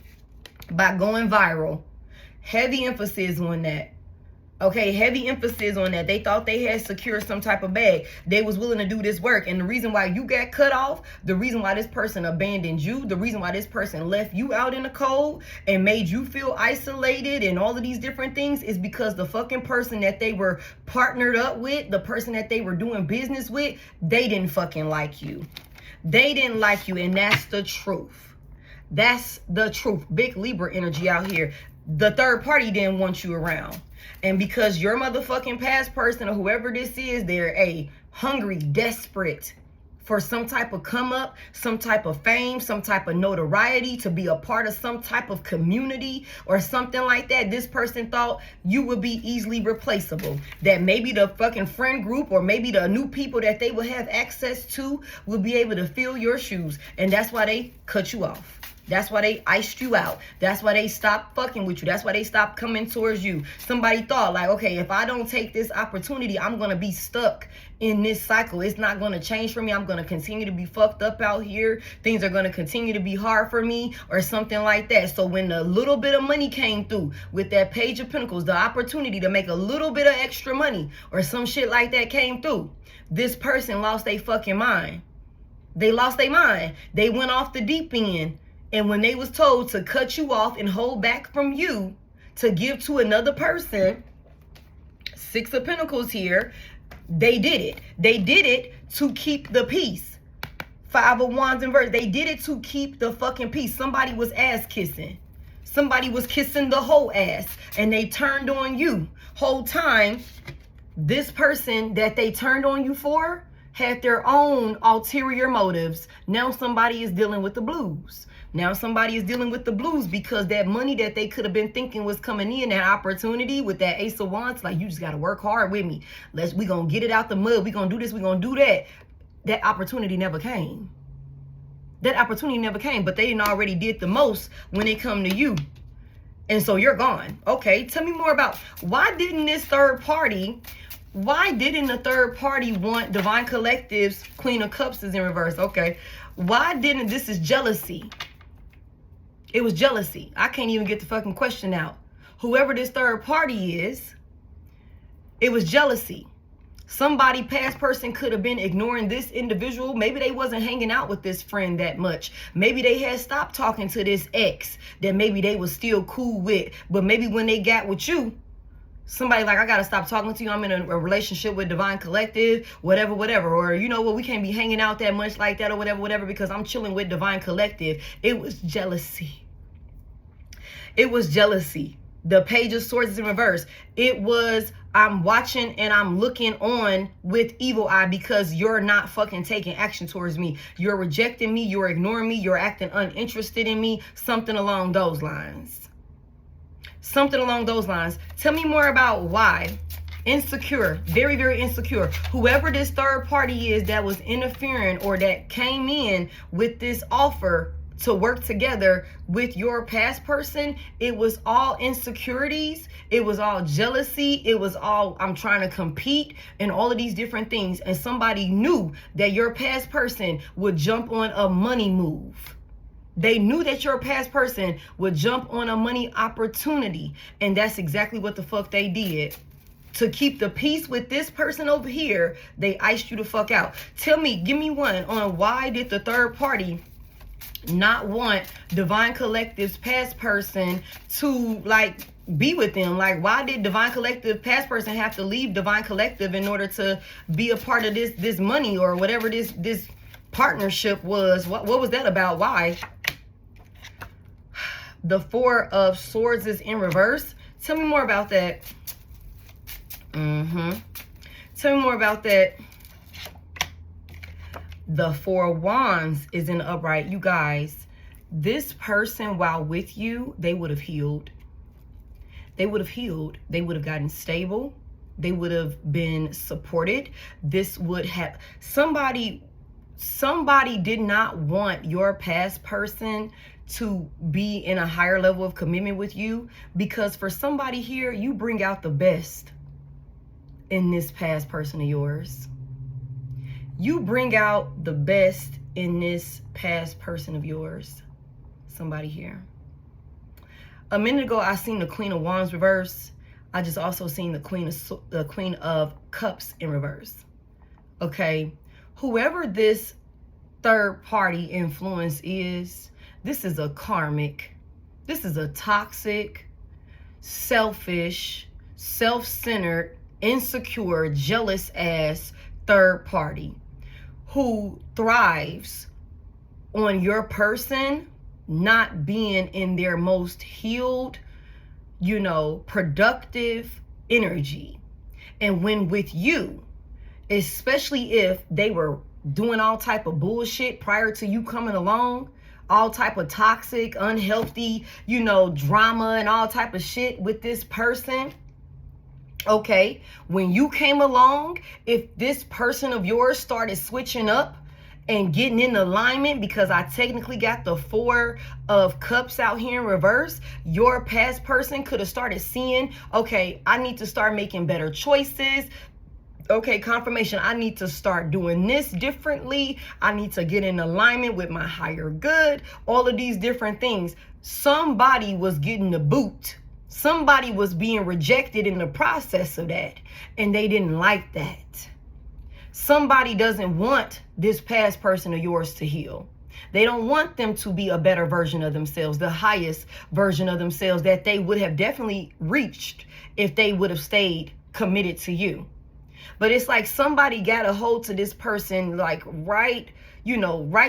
by going viral. Heavy emphasis on that. Okay, heavy emphasis on that. They thought they had secured some type of bag. They was willing to do this work. And the reason why you got cut off, the reason why this person abandoned you, the reason why this person left you out in the cold and made you feel isolated and all of these different things is because the fucking person that they were partnered up with, the person that they were doing business with, they didn't fucking like you. They didn't like you, and that's the truth. That's the truth. Big Libra energy out here. The third party didn't want you around. And because your motherfucking past person or whoever this is, they're hungry, desperate for some type of come up, some type of fame, some type of notoriety, to be a part of some type of community or something like that. This person thought you would be easily replaceable. That maybe the fucking friend group or maybe the new people that they will have access to will be able to fill your shoes. And that's why they cut you off. That's why they iced you out. That's why they stopped fucking with you. That's why they stopped coming towards you. Somebody thought like, okay, if I don't take this opportunity, I'm going to be stuck in this cycle. It's not going to change for me. I'm going to continue to be fucked up out here. Things are going to continue to be hard for me or something like that. So when the little bit of money came through with that Page of Pentacles, the opportunity to make a little bit of extra money or some shit like that came through, this person lost their fucking mind. They lost their mind. They went off the deep end. And when they was told to cut you off and hold back from you to give to another person, Six of Pentacles here, they did it. They did it to keep the peace. Five of Wands in reverse. They did it to keep the fucking peace. Somebody was ass kissing. Somebody was kissing the whole ass. And they turned on you. Whole time, this person that they turned on you for had their own ulterior motives. Now somebody is dealing with the blues. Now somebody is dealing with the blues because that money that they could have been thinking was coming in, that opportunity with that Ace of Wands, like, you just got to work hard with me. We going to get it out the mud. We going to do this. We going to do that. That opportunity never came. That opportunity never came, but they didn't already did the most when it come to you. And so you're gone. Okay, tell me more about why didn't the third party want Divine Collective's Queen of Cups is in reverse? Okay, why didn't, this is jealousy. It was jealousy. I can't even get the fucking question out. Whoever this third party is, it was jealousy. Somebody past person could have been ignoring this individual. Maybe they wasn't hanging out with this friend that much. Maybe they had stopped talking to this ex that maybe they was still cool with. But maybe when they got with you, somebody like, I got to stop talking to you. I'm in a relationship with Divine Collective, whatever. Or, you know what, we can't be hanging out that much like that or whatever, because I'm chilling with Divine Collective. It was jealousy. It was jealousy. The Page of Swords is in reverse. It was, I'm watching and I'm looking on with evil eye because you're not fucking taking action towards me. You're rejecting me. You're ignoring me. You're acting uninterested in me. Something along those lines. Something along those lines. Tell me more about why. Insecure. Very, very insecure. Whoever this third party is that was interfering or that came in with this offer to work together with your past person, it was all insecurities, it was all jealousy, it was all, I'm trying to compete, and all of these different things. And somebody knew that your past person would jump on a money move. They knew that your past person would jump on a money opportunity, and that's exactly what the fuck they did. To keep the peace with this person over here, they iced you the fuck out. Tell me, give me one on why did the third party not want Divine Collective's past person to like be with them? Like, why did Divine Collective past person have to leave Divine Collective in order to be a part of this money or whatever this partnership was? What was that about? Why? The Four of Swords is in reverse. Tell me more about that. Tell me more about that. The Four of Wands is in the upright. You guys, this person while with you, they would have healed. They would have healed. They would have gotten stable. They would have been supported. This would have, somebody did not want your past person to be in a higher level of commitment with you, because for somebody here, you bring out the best in this past person of yours. You bring out the best in this past person of yours. Somebody here. A minute ago, I seen the Queen of Wands reverse. I just also seen the Queen of Cups in reverse. Okay. Whoever this third party influence is, this is a karmic. This is a toxic, selfish, self-centered, insecure, jealous ass third party who thrives on your person not being in their most healed, you know, productive energy. And when with you, especially if they were doing all type of bullshit prior to you coming along, all type of toxic, unhealthy, you know, drama and all type of shit with this person. Okay, when you came along, if this person of yours started switching up and getting in alignment, because I technically got the Four of Cups out here in reverse, your past person could have started seeing, okay, I need to start making better choices. Okay, confirmation, I need to start doing this differently. I need to get in alignment with my higher good. All of these different things. Somebody was getting the boot. Somebody was being rejected in the process of that, and they didn't like that. Somebody doesn't want this past person of yours to heal. They don't want them to be a better version of themselves, the highest version of themselves that they would have definitely reached if they would have stayed committed to you. But it's like somebody got a hold to this person like right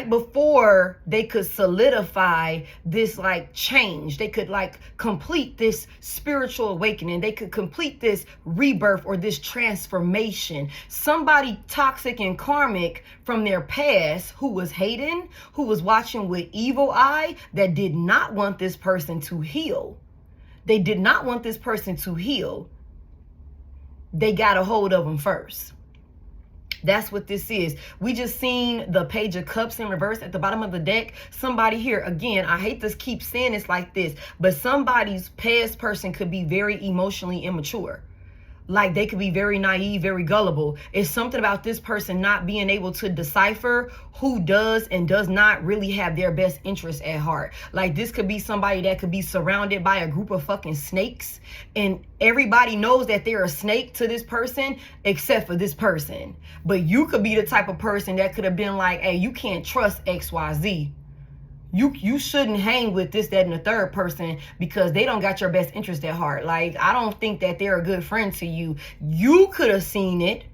before they could solidify this like change. They could like complete this spiritual awakening. They could complete this rebirth or this transformation. Somebody toxic and karmic from their past who was hating, who was watching with evil eye, that did not want this person to heal. They did not want this person to heal. They got a hold of them first. That's what this is. We just seen the Page of Cups in reverse at the bottom of the deck. Somebody here, again, I hate to keep saying this like this, but somebody's past person could be very emotionally immature. Like they could be very naive, very gullible. It's something about this person not being able to decipher who does and does not really have their best interest at heart. Like this could be somebody that could be surrounded by a group of fucking snakes, and everybody knows that they're a snake to this person except for this person. But you could be the type of person that could have been like, hey, you can't trust XYZ. You shouldn't hang with this, that, and the third person because they don't got your best interest at heart. Like, I don't think that they're a good friend to you. You could have seen it,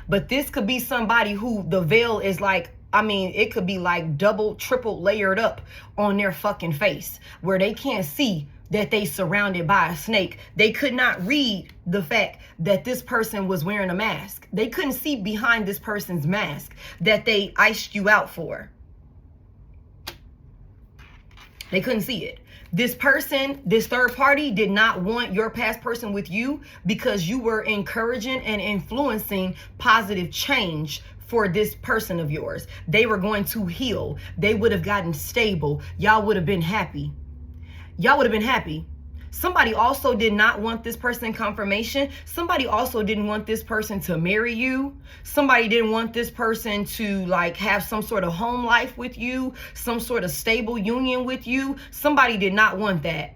but this could be somebody who the veil is like, I mean, it could be like double, triple layered up on their fucking face where they can't see that they surrounded by a snake. They could not read the fact that this person was wearing a mask. They couldn't see behind this person's mask that they iced you out for. They couldn't see it. This person, this third party did not want your past person with you because you were encouraging and influencing positive change for this person of yours. They were going to heal. They would have gotten stable. Y'all would have been happy. Y'all would have been happy. Somebody also did not want this person confirmation. Somebody also didn't want this person to marry you. Somebody didn't want this person to like have some sort of home life with you, some sort of stable union with you. Somebody did not want that.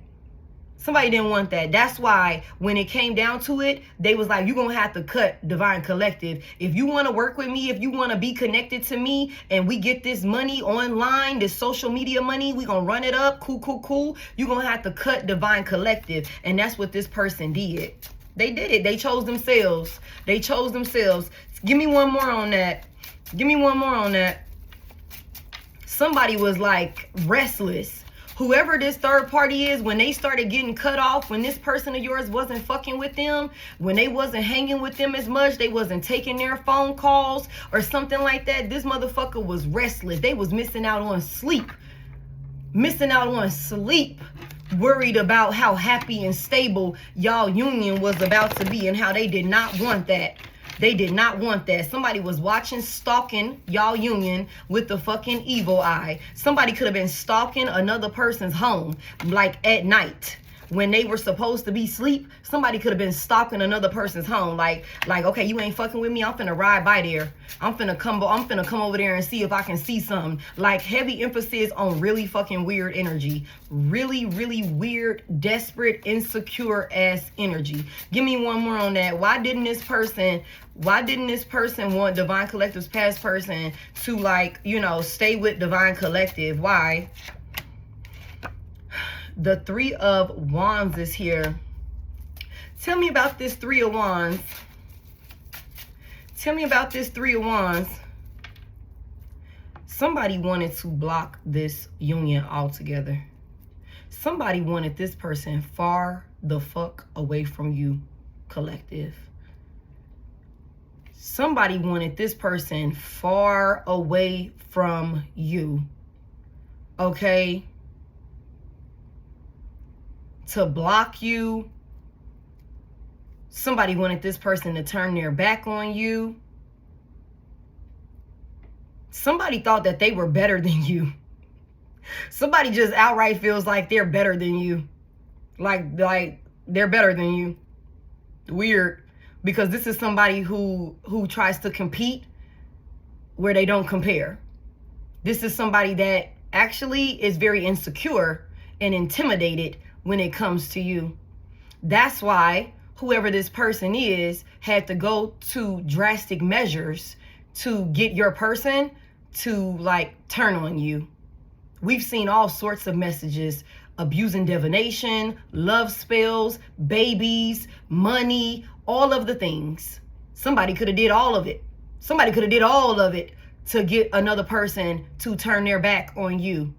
Somebody didn't want that. That's why when it came down to it, they was like, you're going to have to cut Divine Collective. If you want to work with me, if you want to be connected to me and we get this money online, this social media money, we going to run it up. Cool. You're going to have to cut Divine Collective. And that's what this person did. They did it. They chose themselves. They chose themselves. Give me one more on that. Give me one more on that. Somebody was like restless. Whoever this third party is, when they started getting cut off, when this person of yours wasn't fucking with them, when they wasn't hanging with them as much, they wasn't taking their phone calls or something like that, this motherfucker was restless. They was missing out on sleep. Missing out on sleep. Worried about how happy and stable y'all union was about to be and how they did not want that. They did not want that. Somebody was watching, stalking y'all union with the fucking evil eye. Somebody could have been stalking another person's home, like at night. When they were supposed to be asleep, somebody could have been stalking another person's home. Like, okay, you ain't fucking with me. I'm finna ride by there. I'm finna come over there and see if I can see something. Like heavy emphasis on really fucking weird energy. Really, really weird, desperate, insecure ass energy. Give me one more on that. Why didn't this person want Divine Collective's past person to like, you know, stay with Divine Collective? Why? The Three of Wands is here. Tell me about this Three of Wands. Tell me about this Three of Wands. Somebody wanted to block this union altogether. Somebody wanted this person far the fuck away from you, collective. Somebody wanted this person far away from you. Okay? To block you. Somebody wanted this person to turn their back on you. Somebody thought that they were better than you. Somebody just outright feels like they're better than you. Like they're better than you. Weird. Because this is somebody who tries to compete where they don't compare. This is somebody that actually is very insecure and intimidated when it comes to you. That's why whoever this person is had to go to drastic measures to get your person to like turn on you. We've seen all sorts of messages: abusing divination, love spells, babies, money, all of the things. Somebody could have did all of it. Somebody could have did all of it to get another person to turn their back on you.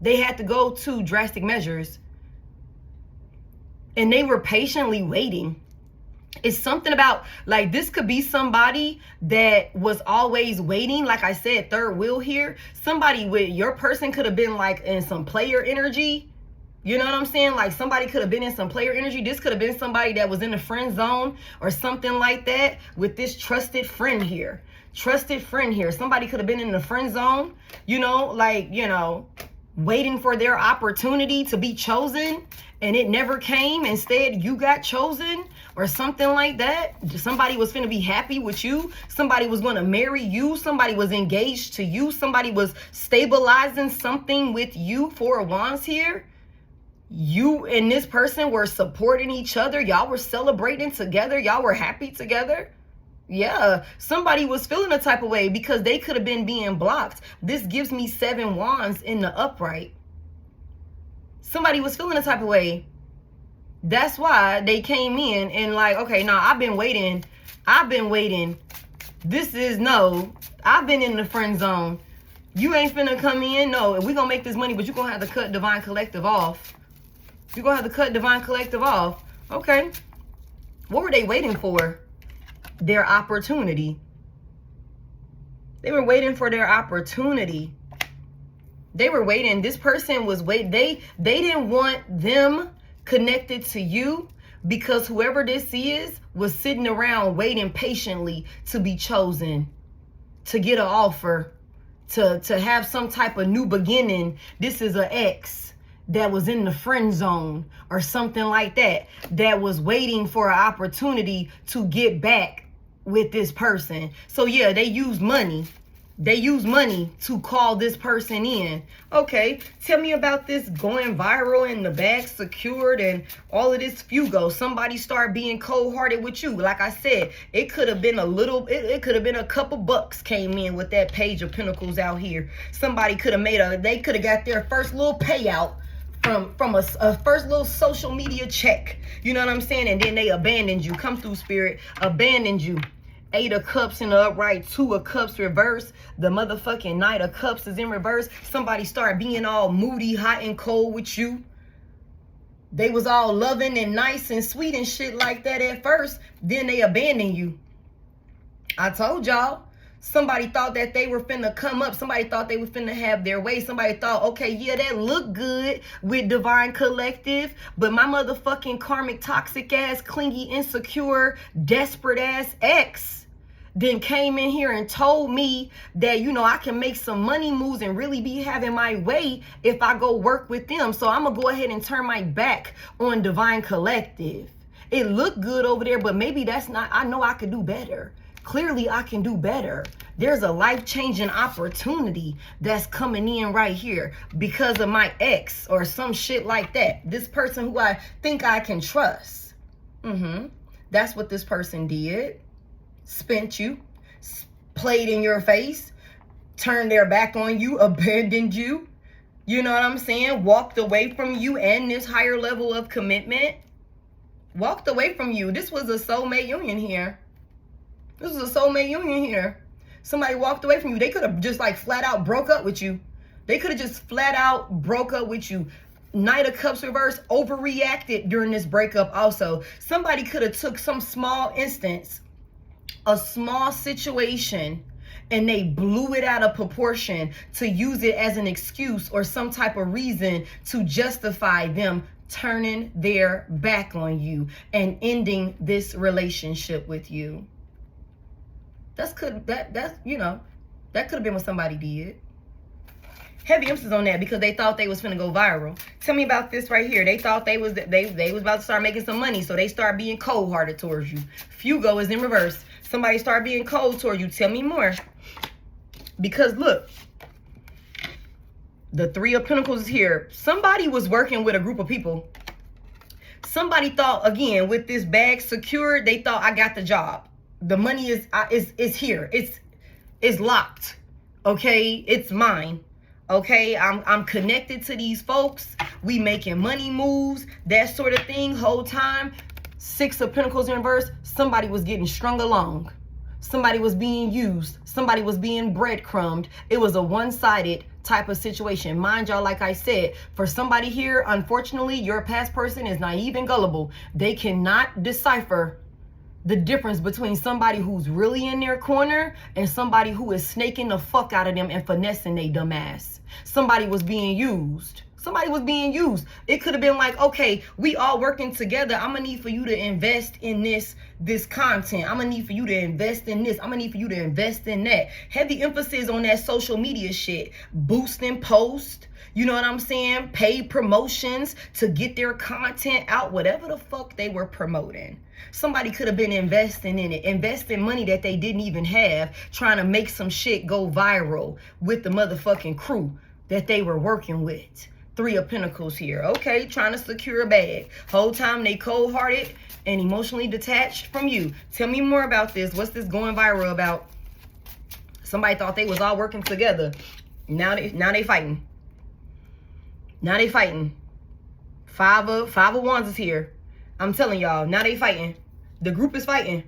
They had to go to drastic measures. And they were patiently waiting. It's something about, like, this could be somebody that was always waiting. Like I said, third wheel here. Somebody with your person could have been like in some player energy. You know what I'm saying? Like somebody could have been in some player energy. This could have been somebody that was in the friend zone or something like that with this trusted friend here. Trusted friend here. Somebody could have been in the friend zone, you know, like, you know, waiting for their opportunity to be chosen, and it never came. Instead, you got chosen. or something like that. Somebody was finna be happy with you. Somebody was gonna marry you. Somebody was engaged to you. Somebody was stabilizing something with you. Four of Wands here. You and this person were supporting each other. Y'all were celebrating together. Y'all were happy together. Yeah, somebody was feeling a type of way because they could have been being blocked. This gives me 7 wands in the upright. Somebody was feeling a type of way. That's why they came in and like, okay, nah, I've been waiting. This is no, I've been in the friend zone. You ain't finna come in. No, we gonna make this money, but you gonna have to cut Divine Collective off. You're gonna have to cut Divine Collective off. Okay. What were they waiting for? Their opportunity. They were waiting for their opportunity. They were waiting. This person was waiting. They didn't want them connected to you because whoever this is was sitting around waiting patiently to be chosen, to get an offer, to have some type of new beginning. This is an ex that was in the friend zone or something like that, that was waiting for an opportunity to get back with this person. So yeah, they use money. They use money to call this person in. Okay, tell me about this going viral and the bag secured and all of this fugo. Somebody start being cold-hearted with you. Like I said, it could have been a little, it could have been a couple bucks came in with that Page of Pentacles out here. Somebody could have they could have got their first little payout from a first little social media check. You know what I'm saying? And then they abandoned you. Come through, Spirit. Abandoned you. 8 of Cups in the upright, 2 of Cups reverse. The motherfucking Knight of Cups is in reverse. Somebody start being all moody, hot and cold with you. They was all loving and nice and sweet and shit like that at first. Then they abandoned you. I told y'all. Somebody thought that they were finna come up. Somebody thought they were finna have their way. Somebody thought, okay, yeah, that looked good with Divine Collective, but my motherfucking karmic, toxic ass, clingy, insecure, desperate ass ex then came in here and told me that, you know, I can make some money moves and really be having my way if I go work with them. So I'm gonna go ahead and turn my back on Divine Collective. It looked good over there, but maybe that's not, I know I could do better. Clearly, I can do better. There's a life-changing opportunity that's coming in right here because of my ex or some shit like that. This person who I think I can trust. That's what this person did. Spent you, played in your face, turned their back on you, abandoned you. You know what I'm saying? Walked away from you and this higher level of commitment. Walked away from you. This was a soulmate union here. This is a soulmate union here. Somebody walked away from you. They could have just like flat out broke up with you. They could have just flat out broke up with you. Knight of Cups reverse, overreacted during this breakup also. Somebody could have took some small instance, a small situation, and they blew it out of proportion to use it as an excuse or some type of reason to justify them turning their back on you and ending this relationship with you. That could have been what somebody did. Heavy emphasis on that because they thought they was finna go viral. Tell me about this right here. They thought they was about to start making some money, so they start being cold-hearted towards you. Fugo is in reverse. Somebody start being cold towards you. Tell me more. Because look, the 3 of Pentacles is here. Somebody was working with a group of people. Somebody thought, again, with this bag secured, they thought I got the job. The money is here. It's locked. Okay, it's mine. Okay, I'm connected to these folks. We making money moves, that sort of thing. Whole time, 6 of Pentacles in reverse. Somebody was getting strung along. Somebody was being used. Somebody was being breadcrumbed. It was a one-sided type of situation. Mind y'all, like I said, for somebody here, unfortunately, your past person is naive and gullible. They cannot decipher the difference between somebody who's really in their corner and somebody who is snaking the fuck out of them and finessing they dumb ass. Somebody was being used. Somebody was being used. It could have been like, okay, we all working together. I'm gonna need for you to invest in this content. I'm gonna need for you to invest in this. I'm gonna need for you to invest in that. Heavy emphasis on that social media shit. Boosting posts. You know what I'm saying? Paid promotions to get their content out, whatever the fuck they were promoting. Somebody could have been investing in it, investing money that they didn't even have, trying to make some shit go viral with the motherfucking crew that they were working with. Three of Pentacles here. Okay, trying to secure a bag. Whole time they cold-hearted and emotionally detached from you. Tell me more about this. What's this going viral about? Somebody thought they was all working together. Now they fighting. Now they fighting. Five of Wands is here. I'm telling y'all, now they fighting. The group is fighting.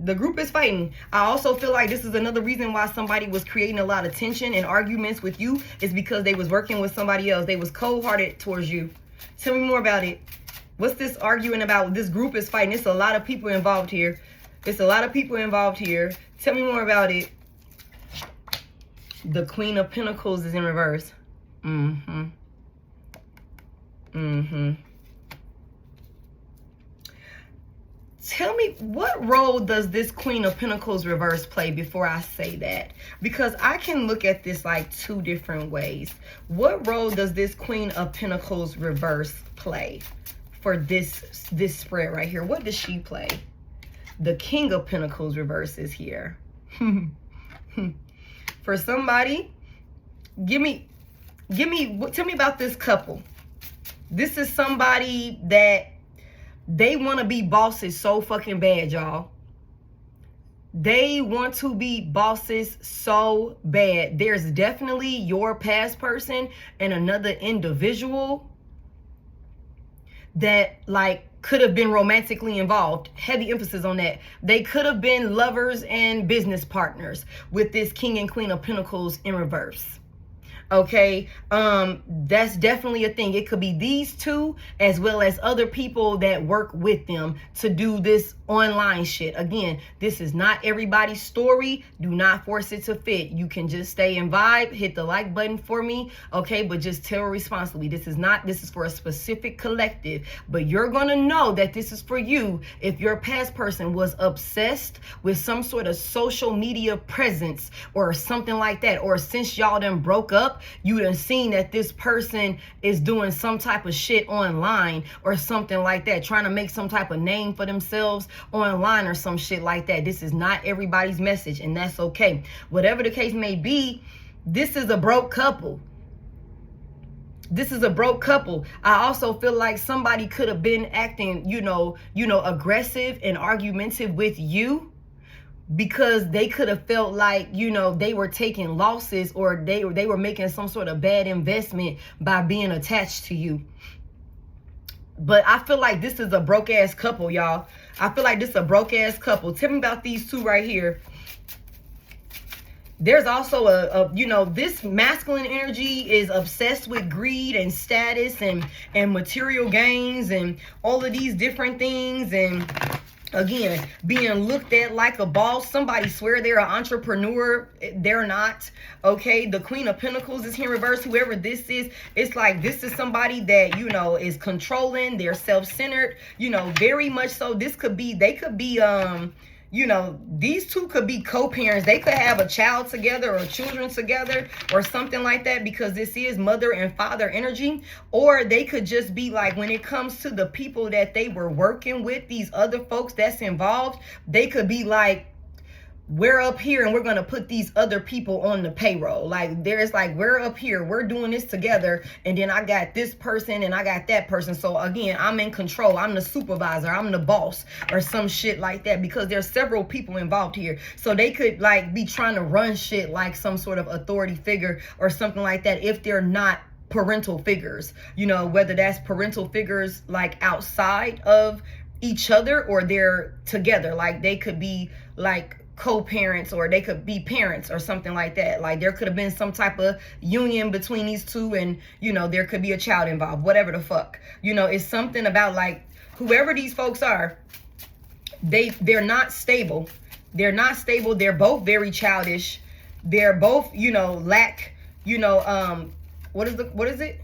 The group is fighting. I also feel like this is another reason why somebody was creating a lot of tension and arguments with you, is because they was working with somebody else. They was cold-hearted towards you. Tell me more about it. What's this arguing about? This group is fighting. It's a lot of people involved here. It's a lot of people involved here. Tell me more about it. The Queen of Pentacles is in reverse. Tell me, what role does this Queen of Pentacles reverse play before I say that? Because I can look at this like two different ways. What role does this Queen of Pentacles reverse play for this spread right here? What does she play? The King of Pentacles reverse is here. For somebody, tell me about this couple. This is somebody that they want to be bosses so fucking bad, y'all. They want to be bosses so bad. There's definitely your past person and another individual that like could have been romantically involved. Heavy emphasis on that. They could have been lovers and business partners with this King and Queen of Pentacles in reverse. Okay, that's definitely a thing. It could be these two as well as other people that work with them to do this online shit. Again, this is not everybody's story. Do not force it to fit. You can just stay and vibe, hit the like button for me, okay? But just tell responsibly. This is for a specific collective, but you're gonna know that this is for you if your past person was obsessed with some sort of social media presence or something like that, or since y'all done broke up, you done seen that this person is doing some type of shit online or something like that, trying to make some type of name for themselves online or some shit like that. This is not everybody's message, and that's okay. Whatever the case may be, this is a broke couple. This is a broke couple. I also feel like somebody could have been acting, aggressive and argumentative with you, because they could have felt like, they were taking losses, or they were making some sort of bad investment by being attached to you. But I feel like this is a broke ass couple, y'all. I feel like this is a broke ass couple. Tell me about these two right here. There's also this masculine energy is obsessed with greed and status and material gains and all of these different things, and again, being looked at like a boss. Somebody swear they're an entrepreneur. They're not. Okay, the Queen of Pentacles is here in reverse. Whoever this is, it's like this is somebody that, is controlling. They're self-centered, very much so. They could be, these two could be co-parents. They could have a child together or children together or something like that, because this is mother and father energy. Or they could just be like, when it comes to the people that they were working with, these other folks that's involved, they could be like, we're up here and we're going to put these other people on the payroll. Like, there's like, we're up here, we're doing this together, and then I got this person and I got that person. So again, I'm in control. I'm the supervisor. I'm the boss or some shit like that, because there's several people involved here. So they could like be trying to run shit like some sort of authority figure or something like that, if they're not parental figures, whether that's parental figures like outside of each other or they're together. Like they could be like co-parents, or they could be parents or something like that. Like there could have been some type of union between these two, and there could be a child involved, whatever the fuck. It's something about like whoever these folks are, they're not stable. They're not stable. They're both very childish. They're both, lack, what is it?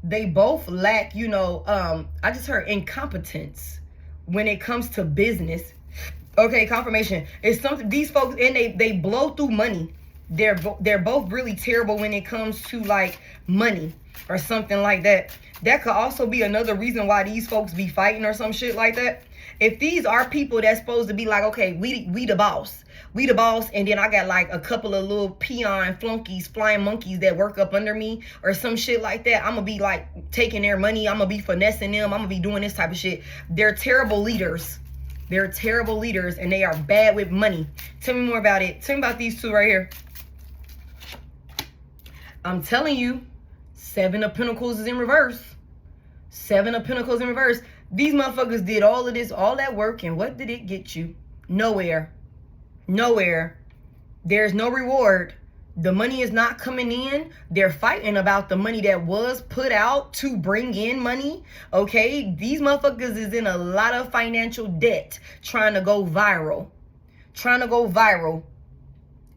They both lack, I just heard incompetence when it comes to business. Okay, confirmation. It's something, these folks, and they blow through money. they're both really terrible when it comes to like money or something like that. That could also be another reason why these folks be fighting or some shit like that. If these are people that's supposed to be like, okay, we the boss. We the boss, and then I got like a couple of little peon flunkies, flying monkeys that work up under me or some shit like that. I'm gonna be like taking their money. I'm gonna be finessing them. I'm gonna be doing this type of shit. They're terrible leaders. They're terrible leaders, and they are bad with money. Tell me more about it. Tell me about these two right here. I'm telling you, Seven of Pentacles is in reverse. Seven of Pentacles in reverse. These motherfuckers did all of this, all that work, and what did it get you? Nowhere. Nowhere. There's no reward. The money is not coming in. They're fighting about the money that was put out to bring in money. Okay? These motherfuckers is in a lot of financial debt trying to go viral. Trying to go viral.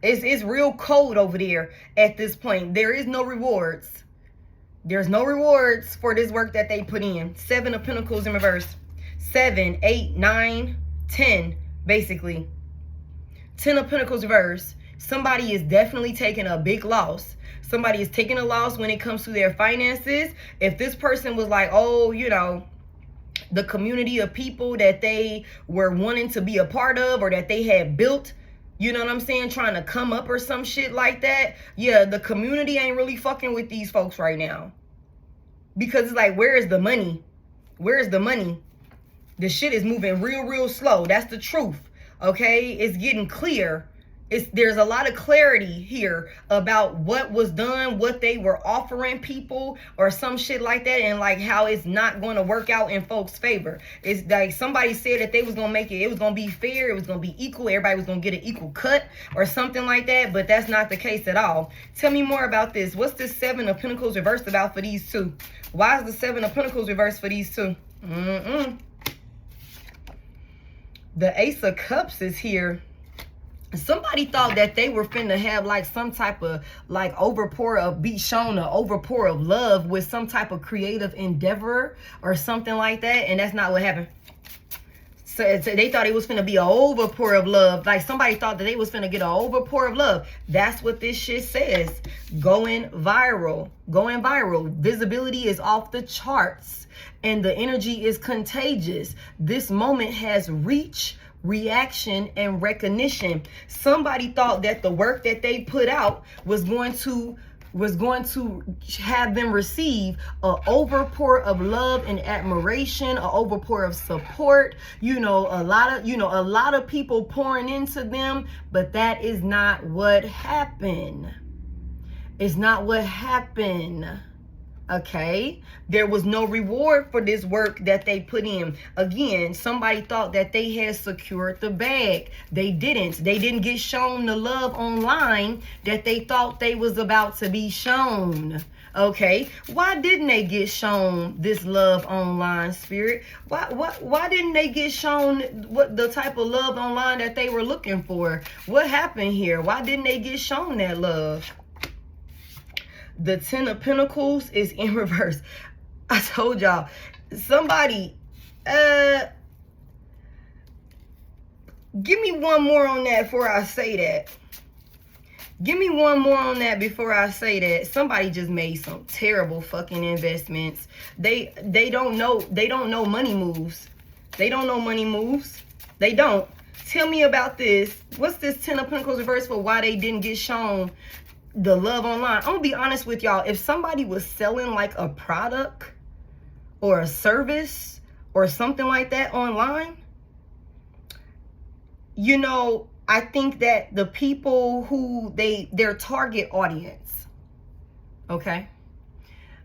It's real cold over there at this point. There is no rewards. There's no rewards for this work that they put in. Seven of Pentacles in reverse. 7, 8, 9, 10, basically. 10 of Pentacles reverse. Somebody is definitely taking a big loss. Somebody is taking a loss when it comes to their finances. If this person was like, oh, you know, the community of people that they were wanting to be a part of or that they had built, you know what I'm saying, trying to come up or some shit like that. Yeah, the community ain't really fucking with these folks right now. Because it's like, where is the money? Where is the money? The shit is moving real slow. That's the truth. Okay? It's getting clear. There's a lot of clarity here about what was done, what they were offering people or some shit like that, and like how it's not going to work out in folks' favor. It's like somebody said that they was going to make it was going to be fair, it was going to be equal, everybody was going to get an equal cut or something like that, but that's not the case at all. Tell me more about this. What's this Seven of Pentacles reversed about for these two? Why is the Seven of Pentacles reversed for these two? The Ace of Cups is here. Somebody thought that they were finna have like some type of like overpour of, be shown an overpour of love with some type of creative endeavor or something like that, and that's not what happened. So they thought it was finna be an overpour of love. Like somebody thought that they was finna get an overpour of love. That's what this shit says. Going viral. Going viral. Visibility is off the charts. And the energy is contagious. This moment has reach, reaction, and recognition. Somebody thought that the work that they put out was going to have them receive an overpour of love and admiration, an overpour of support, a lot of people pouring into them, but that is not what happened. It's not what happened. Okay, there was no reward for this work that they put in. Again, somebody thought that they had secured the bag. They didn't. They didn't get shown the love online that they thought they was about to be shown. Okay, why didn't they get shown this love online, Spirit? Why didn't they get shown what the type of love online that they were looking for? What happened here? Why didn't they get shown that love? The 10 of Pentacles is in reverse. I told y'all, somebody, give me one more on that before I say that. Give me one more on that before I say that. Somebody just made some terrible fucking investments. They don't know money moves. They don't know money moves. They don't. Tell me about this. What's this 10 of Pentacles reverse for why they didn't get shown the love online? I'm gonna be honest with y'all. If somebody was selling like a product or a service or something like that online, I think that the people who their target audience, okay,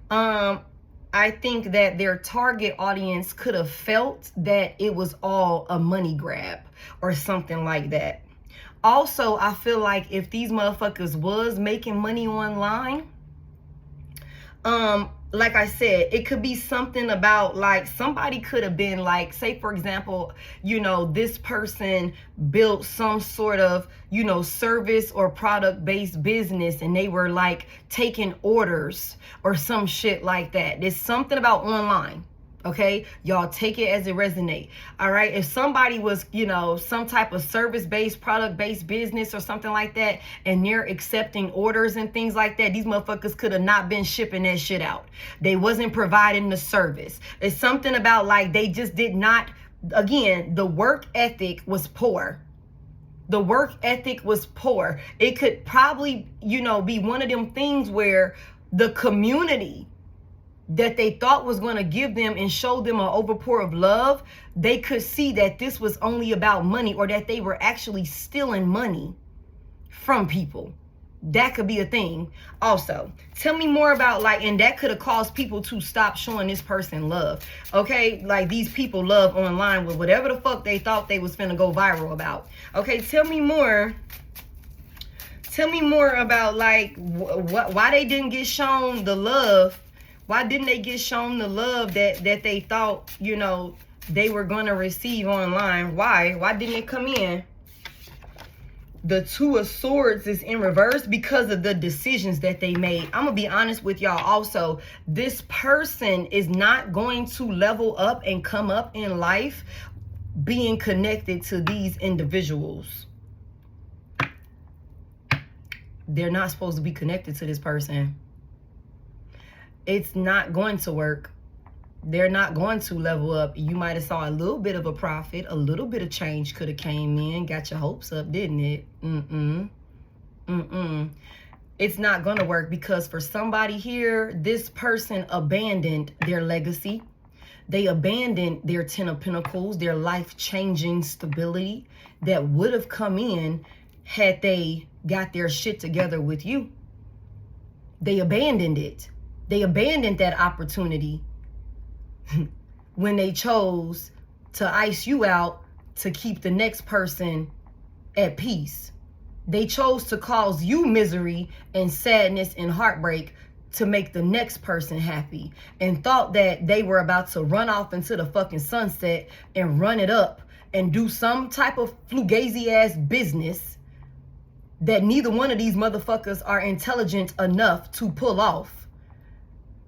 I think that their target audience could have felt that it was all a money grab or something like that. Also, I feel like if these motherfuckers was making money online, like I said, it could be something about like somebody could have been like, say for example, this person built some sort of, service or product based business and they were like taking orders or some shit like that. There's something about online. Okay, y'all take it as it resonate. All right, if somebody was, you know, some type of service-based, product-based business or something like that, and they're accepting orders and things like that, these motherfuckers could have not been shipping that shit out. They wasn't providing the service. It's something about like they just did not, again, the work ethic was poor. The work ethic was poor. It could probably, you know, be one of them things where the community that they thought was going to give them and show them an overpour of love, they could see that this was only about money, or that they were actually stealing money from people. That could be a thing. Also, tell me more about like, and that could have caused people to stop showing this person love. Okay, like these people love online with whatever the fuck they thought they was finna go viral about. Okay, tell me more. Tell me more about like why they didn't get shown the love. Why didn't they get shown the love that they thought, you know, they were going to receive online? Why didn't it come in? The Two of Swords is in reverse because of the decisions that they made. I'm going to be honest with y'all also. This person is not going to level up and come up in life being connected to these individuals. They're not supposed to be connected to this person. It's not going to work. They're not going to level up. You might have saw a little bit of a profit, a little bit of change could have came in, got your hopes up, didn't it? It's not going to work because for somebody here, this person abandoned their legacy. They abandoned their 10 of Pentacles, their life-changing stability that would have come in had they got their shit together with you. They abandoned it. They abandoned that opportunity when they chose to ice you out to keep the next person at peace. They chose to cause you misery and sadness and heartbreak to make the next person happy, and thought that they were about to run off into the fucking sunset and run it up and do some type of fugazi ass business that neither one of these motherfuckers are intelligent enough to pull off.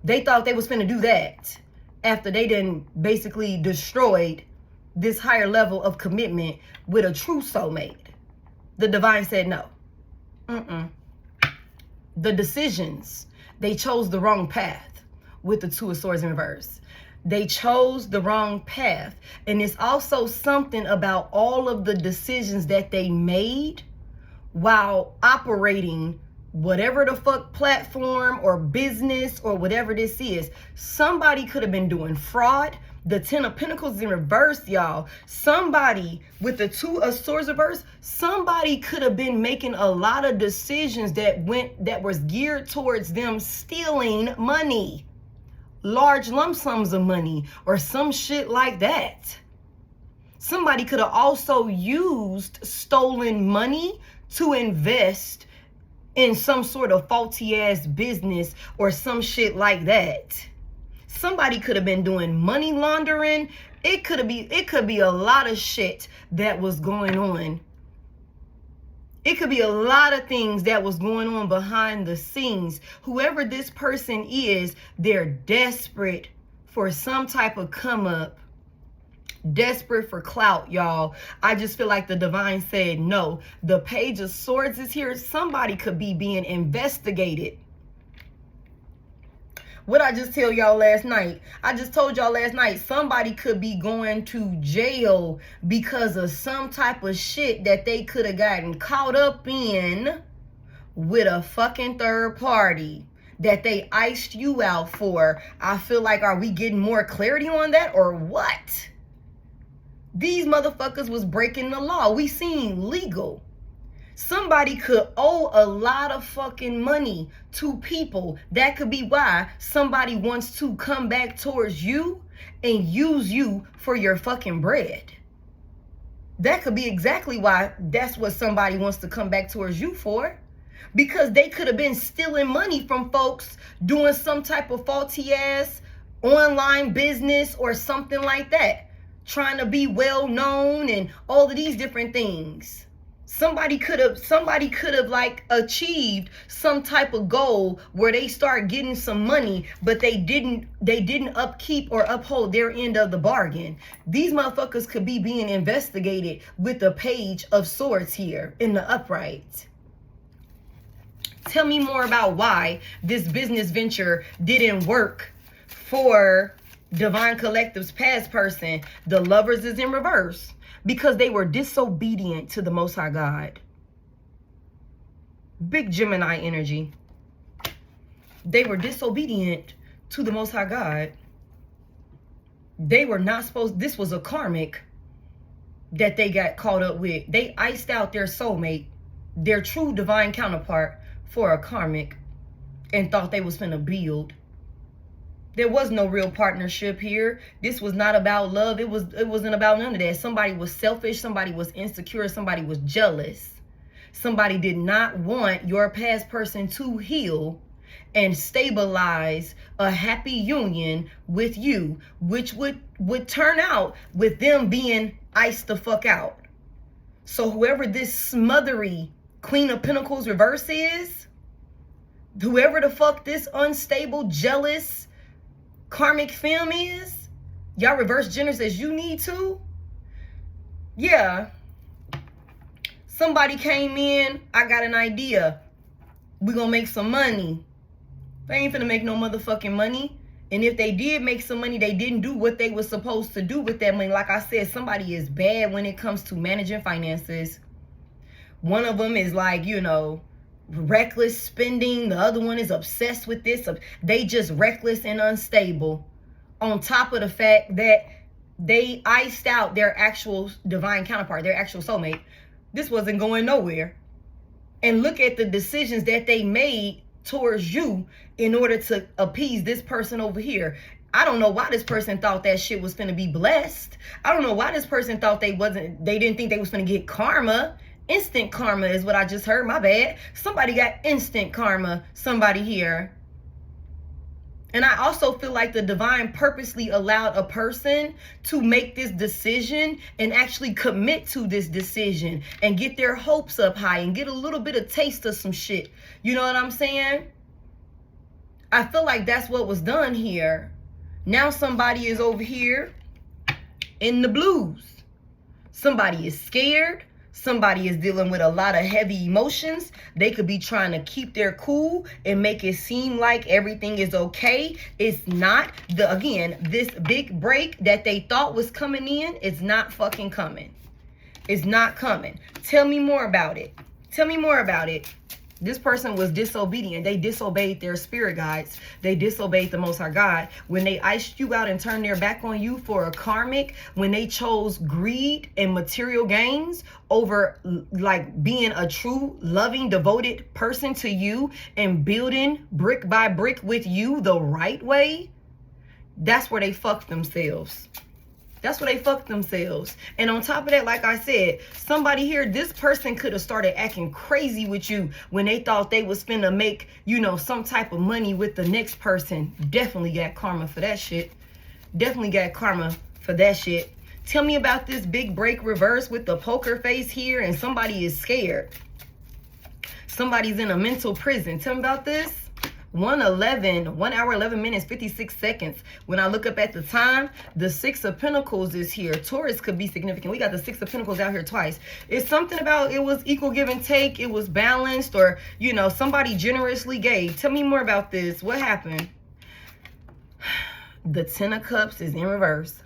They thought they was finna do that after they done basically destroyed this higher level of commitment with a true soulmate. The divine said no. The decisions, they chose the wrong path with the Two of Swords in reverse. They chose the wrong path. And it's also something about all of the decisions that they made while operating whatever the fuck platform or business or whatever this is. Somebody could have been doing fraud. The 10 of Pentacles in reverse, y'all. Somebody with the Two of Swords reverse, somebody could have been making a lot of decisions that was geared towards them stealing money, large lump sums of money or some shit like that. Somebody could have also used stolen money to invest in some sort of faulty ass business or some shit like that. Somebody could have been doing money laundering. It could be a lot of shit that was going on. It could be a lot of things that was going on behind the scenes. Whoever this person is, they're desperate for some type of come up. Desperate for clout, y'all. I just feel like the divine said no. The Page of Swords is here. Somebody could be being investigated. What I just tell y'all last night? I just told y'all last night somebody could be going to jail because of some type of shit that they could have gotten caught up in with a fucking third party that they iced you out for. I feel like, are we getting more clarity on that or what? These motherfuckers was breaking the law. We seen legal. Somebody could owe a lot of fucking money to people. That could be why somebody wants to come back towards you and use you for your fucking bread. That could be exactly why that's what somebody wants to come back towards you for. Because they could have been stealing money from folks doing some type of faulty ass online business or something like that. Trying to be well known and all of these different things. Somebody could have like achieved some type of goal where they start getting some money, but they didn't upkeep or uphold their end of the bargain. These motherfuckers could be being investigated with the Page of Swords here in the upright. Tell me more about why this business venture didn't work for Divine Collective's past person. The Lovers is in reverse. Because they were disobedient to the Most High God. Big Gemini energy. They were disobedient to the Most High God. They were not supposed, this was a karmic that they got caught up with. They iced out their soulmate, their true divine counterpart, for a karmic and thought they was finna build. There was no real partnership here. This was not about love. It wasn't about none of that. Somebody was selfish. Somebody was insecure. Somebody was jealous. Somebody did not want your past person to heal and stabilize a happy union with you, which would turn out with them being iced the fuck out. So whoever this smothery Queen of Pentacles reverse is, whoever the fuck this unstable, jealous, karmic femme is, y'all reverse genders as you need to. Yeah. Somebody came in, I got an idea. We gonna make some money. They ain't finna make no motherfucking money. And if they did make some money, they didn't do what they was supposed to do with that money. Like I said, somebody is bad when it comes to managing finances. One of them is like, you know, reckless spending. The other one is obsessed with this. They just reckless and unstable, on top of the fact that they iced out their actual divine counterpart, their actual soulmate. This wasn't going nowhere. And look at the decisions that they made towards you in order to appease this person over here. I don't know why this person thought that shit was finna be blessed. I don't know why this person thought they didn't think they was finna get karma. Instant karma is what I just heard. My bad. Somebody got instant karma. Somebody here. And I also feel like the divine purposely allowed a person to make this decision and actually commit to this decision and get their hopes up high and get a little bit of taste of some shit. You know what I'm saying? I feel like that's what was done here. Now somebody is over here in the blues. Somebody is scared. Somebody is dealing with a lot of heavy emotions. They could be trying to keep their cool and make it seem like everything is okay. It's not. Again, this big break that they thought was coming in, it's not fucking coming. It's not coming. Tell me more about it. Tell me more about it. This person was disobedient. They disobeyed their spirit guides. They disobeyed the Most High God. When they iced you out and turned their back on you for a karmic, when they chose greed and material gains over like being a true, loving, devoted person to you and building brick by brick with you the right way, that's where they fucked themselves. That's where they fucked themselves. And on top of that, like I said, somebody here, this person could have started acting crazy with you when they thought they was finna make, you know, some type of money with the next person. Definitely got karma for that shit. Definitely got karma for that shit. Tell me about this big break reverse with the poker face here and somebody is scared. Somebody's in a mental prison. Tell me about this. 1 hour 11 minutes 56 seconds. When I look up at the time, the 6 of Pentacles is here. Taurus could be significant. We got the 6 of Pentacles out here twice. It's something about it was equal give and take. It was balanced, or you know, somebody generously gave. Tell me more about this. What happened? The 10 of Cups is in reverse.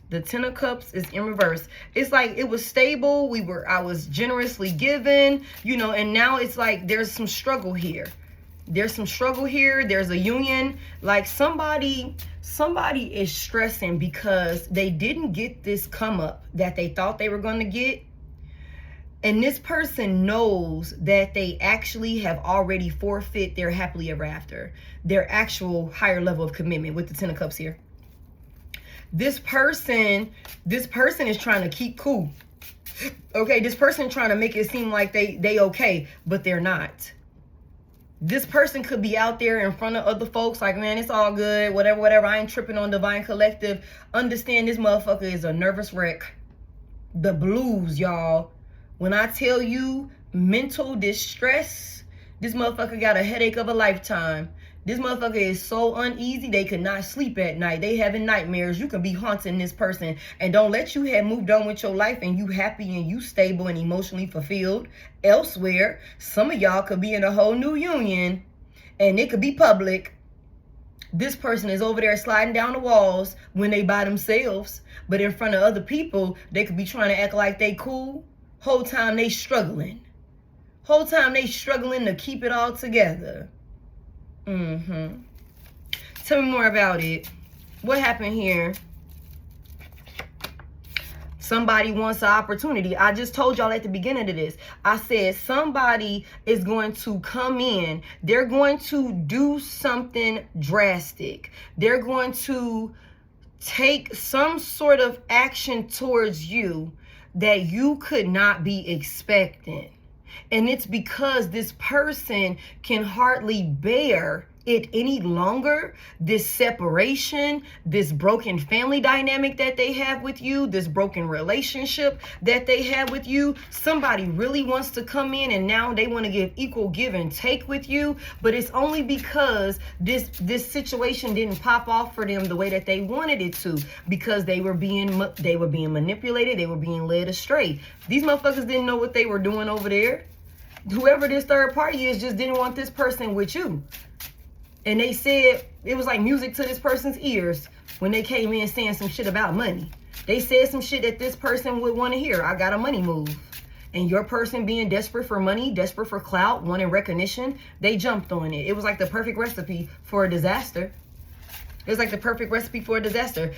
The 10 of Cups is in reverse. It's like it was stable. I was generously given, you know, and now it's like there's some struggle here. There's some struggle here. There's a union. Like somebody is stressing because they didn't get this come up that they thought they were going to get. And this person knows that they actually have already forfeit their happily ever after, their actual higher level of commitment with the 10 of Cups here. This person is trying to keep cool. Okay, this person trying to make it seem like they okay, but they're not. This person could be out there in front of other folks like, man, it's all good, whatever. I ain't tripping on Divine Collective. Understand this motherfucker is a nervous wreck. The blues, y'all. When I tell you mental distress, this motherfucker got a headache of a lifetime. This motherfucker is so uneasy, they could not sleep at night. They having nightmares. You can be haunting this person. And don't let you have moved on with your life and you happy and you stable and emotionally fulfilled elsewhere. Some of y'all could be in a whole new union and it could be public. This person is over there sliding down the walls when they by themselves. But in front of other people, they could be trying to act like they cool. Whole time they struggling. Whole time they struggling to keep it all together. Tell me more about it. What happened here? Somebody wants an opportunity. I just told y'all at the beginning of this. I said somebody is going to come in. They're going to do something drastic. They're going to take some sort of action towards you that you could not be expecting. And it's because this person can hardly bear it any longer, this separation, this broken family dynamic that they have with you, this broken relationship that they have with you. Somebody really wants to come in and now they want to give equal give and take with you, but it's only because this situation didn't pop off for them the way that they wanted it to, because they were being manipulated, they were being led astray. These motherfuckers didn't know what they were doing over there. Whoever this third party is just didn't want this person with you. And they said, it was like music to this person's ears when they came in saying some shit about money. They said some shit that this person would want to hear. I got a money move. And your person being desperate for money, desperate for clout, wanting recognition, they jumped on it. It was like the perfect recipe for a disaster. It was like the perfect recipe for a disaster.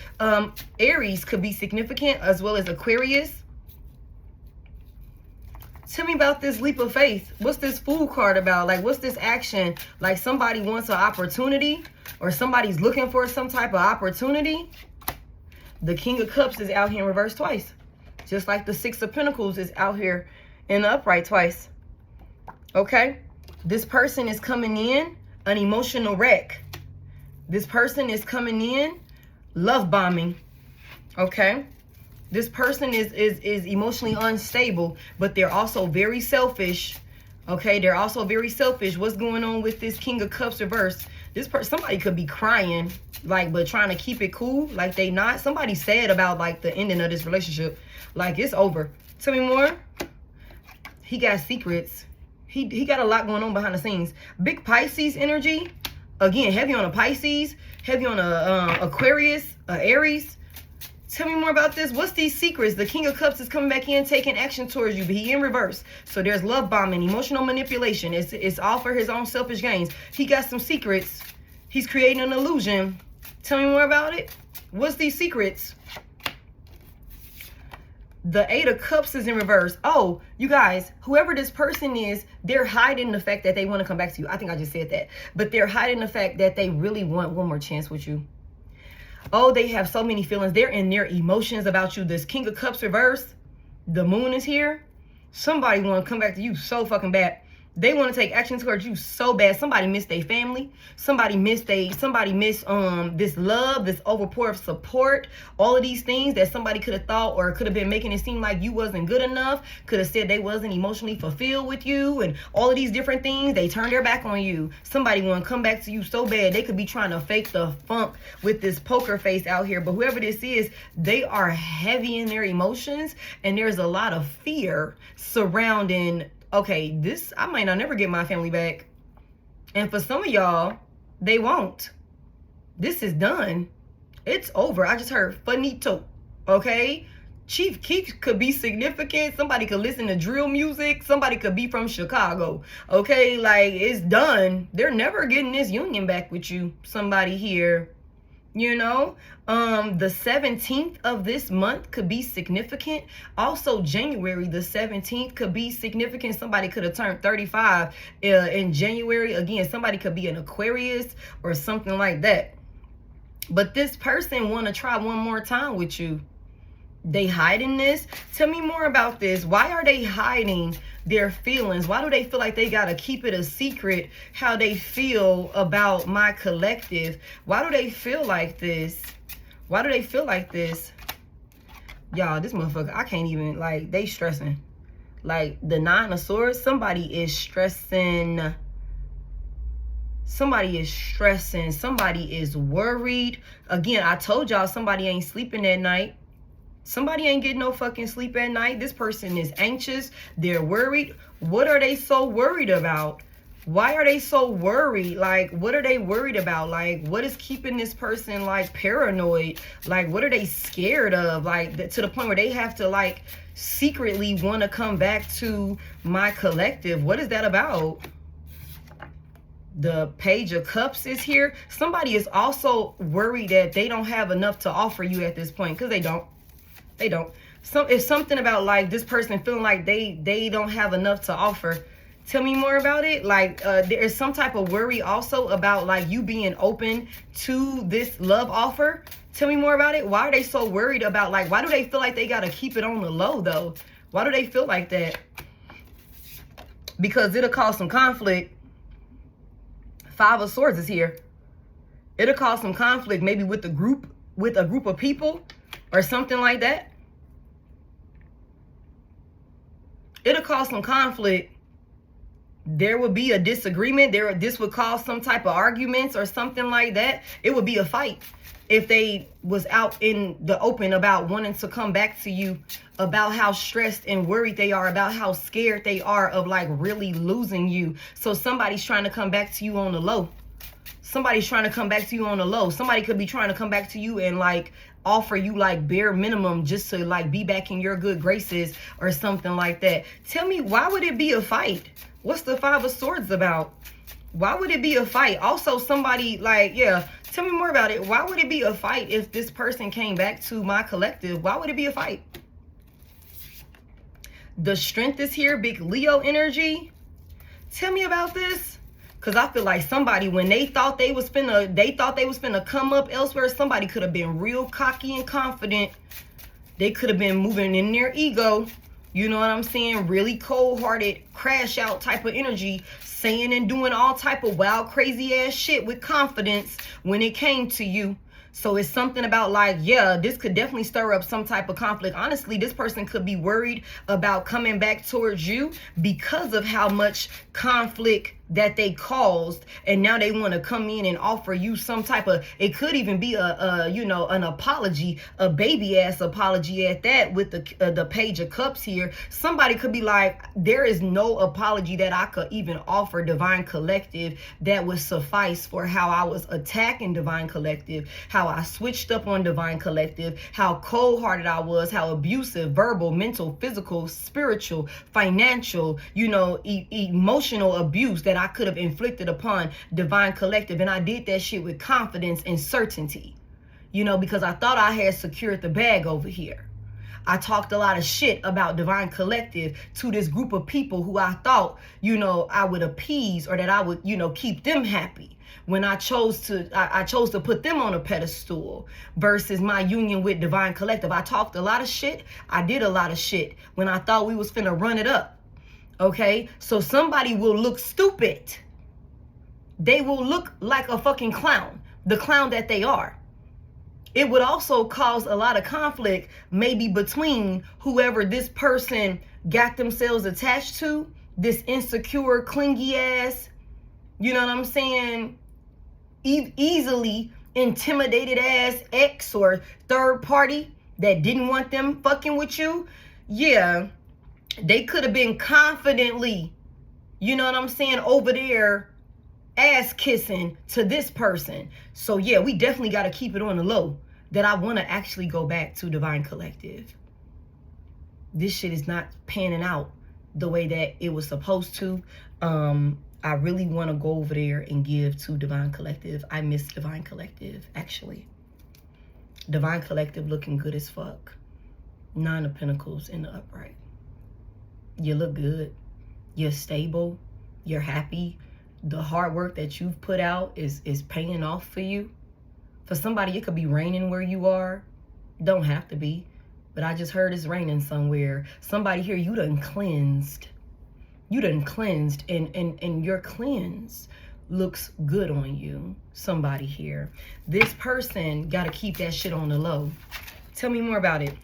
Aries could be significant as well as Aquarius. Tell me about this leap of faith. What's this Fool card about? Like, what's this action? Like somebody wants an opportunity or somebody's looking for some type of opportunity. The King of Cups is out here in reverse twice. Just like the Six of Pentacles is out here in the upright twice. Okay? This person is coming in an emotional wreck. This person is coming in love bombing. Okay? This person is emotionally unstable, but they're also very selfish. Okay, they're also very selfish. What's going on with this King of Cups reverse? This person, somebody could be crying, like, but trying to keep it cool, like they not. Somebody sad about like the ending of this relationship, like it's over. Tell me more. He got secrets. He got a lot going on behind the scenes. Big Pisces energy. Again, heavy on a Pisces, heavy on a Aquarius, Aries. Tell me more about this. What's these secrets? The King of Cups is coming back in, taking action towards you, but he in reverse. So there's love bombing, emotional manipulation. It's all for his own selfish gains. He got some secrets. He's creating an illusion. Tell me more about it. What's these secrets? The Eight of Cups is in reverse. Oh, you guys, whoever this person is, they're hiding the fact that they want to come back to you. I think I just said that. But they're hiding the fact that they really want one more chance with you. Oh, they have so many feelings. They're in their emotions about you. This King of Cups reverse. The Moon is here. Somebody want to come back to you so fucking bad. They want to take action towards you so bad. Somebody missed their family. Somebody missed this love, this overpour of support. All of these things that somebody could have thought or could have been making it seem like you wasn't good enough. Could have said they wasn't emotionally fulfilled with you. And all of these different things. They turned their back on you. Somebody want to come back to you so bad. They could be trying to fake the funk with this poker face out here. But whoever this is, they are heavy in their emotions. And there's a lot of fear surrounding, okay, I might not never get my family back. And for some of y'all, they won't. This is done. It's over. I just heard finito. Okay? Chief Keef could be significant. Somebody could listen to drill music. Somebody could be from Chicago. Okay? Like, it's done. They're never getting this union back with you. Somebody here. You know, the 17th of this month could be significant. Also, January the 17th could be significant. Somebody could have turned 35 in January. Again, somebody could be an Aquarius or something like that. But this person want to try one more time with you. They hiding this. Tell me more about this. Why are they hiding their feelings? Why do they feel like they gotta keep it a secret how they feel about my collective? Why do they feel like this? Why do they feel like this? Y'all, this motherfucker, I can't even, like, they stressing. Like, the 9 of Swords, somebody is stressing. Somebody is stressing. Somebody is worried. Again, I told y'all somebody ain't sleeping at night. Somebody ain't getting no fucking sleep at night. This person is anxious. They're worried. What are they so worried about? Why are they so worried? Like, what are they worried about? Like, what is keeping this person, like, paranoid? Like, what are they scared of? Like, to the point where they have to, like, secretly want to come back to my collective. What is that about? The Page of Cups is here. Somebody is also worried that they don't have enough to offer you at this point, because they don't. They don't. It's something about, like, this person feeling like they don't have enough to offer. Tell me more about it. Like, there's some type of worry also about, like, you being open to this love offer. Tell me more about it. Why are they so worried about, like, why do they feel like they got to keep it on the low, though? Why do they feel like that? Because it'll cause some conflict. 5 of Swords is here. It'll cause some conflict, maybe with a group of people or something like that. It'll cause some conflict. There would be a disagreement. This would cause some type of arguments or something like that. It would be a fight if they was out in the open about wanting to come back to you, about how stressed and worried they are, about how scared they are of, like, really losing you. So somebody's trying to come back to you on the low. Somebody's trying to come back to you on the low. Somebody could be trying to come back to you and, like, offer you, like, bare minimum just to, like, be back in your good graces or something like that. Tell me, why would it be a fight? What's the 5 of Swords about? Why would it be a fight? Also, somebody, like, yeah, tell me more about it. Why would it be a fight if this person came back to my collective? Why would it be a fight? The Strength is here, big Leo energy. Tell me about this. Because I feel like somebody, when they thought they was finna come up elsewhere, somebody could have been real cocky and confident. They could have been moving in their ego. You know what I'm saying? Really cold-hearted, crash out type of energy, saying and doing all type of wild, crazy ass shit with confidence when it came to you. So it's something about, like, yeah, this could definitely stir up some type of conflict. Honestly, this person could be worried about coming back towards you because of how much conflict that they caused, and now they want to come in and offer you some type of, it could even be you know, an apology, a baby ass apology at that, with the Page of Cups here. Somebody could be like, there is no apology that I could even offer Divine Collective that would suffice for how I was attacking Divine Collective, how I switched up on Divine Collective, how cold-hearted I was, how abusive, verbal, mental, physical, spiritual, financial, you know, emotional abuse that I could have inflicted upon Divine Collective. And I did that shit with confidence and certainty, you know, because I thought I had secured the bag over here. I talked a lot of shit about Divine Collective to this group of people who I thought, you know, I would appease, or that I would, you know, keep them happy, when I chose to put them on a pedestal versus my union with Divine Collective. I talked a lot of shit. I did a lot of shit when I thought we was finna run it up. Okay, so somebody will look stupid. They will look like a fucking clown, the clown that they are. It would also cause a lot of conflict, maybe between whoever this person got themselves attached to, this insecure, clingy ass, you know what I'm saying, easily intimidated ass ex or third party that didn't want them fucking with you. Yeah. They could have been confidently, you know what I'm saying, over there ass kissing to this person. So yeah, we definitely got to keep it on the low that I want to actually go back to Divine Collective. This shit is not panning out the way that it was supposed to. I really want to go over there and give to Divine Collective. I miss Divine Collective, actually. Divine Collective looking good as fuck. 9 of Pentacles in the upright. You look good. You're stable. You're happy. The hard work that you've put out is paying off for you. For somebody, it could be raining where you are. Don't have to be. But I just heard it's raining somewhere. Somebody here, you done cleansed. You done cleansed. And your cleanse looks good on you. Somebody here. This person got to keep that shit on the low. Tell me more about it.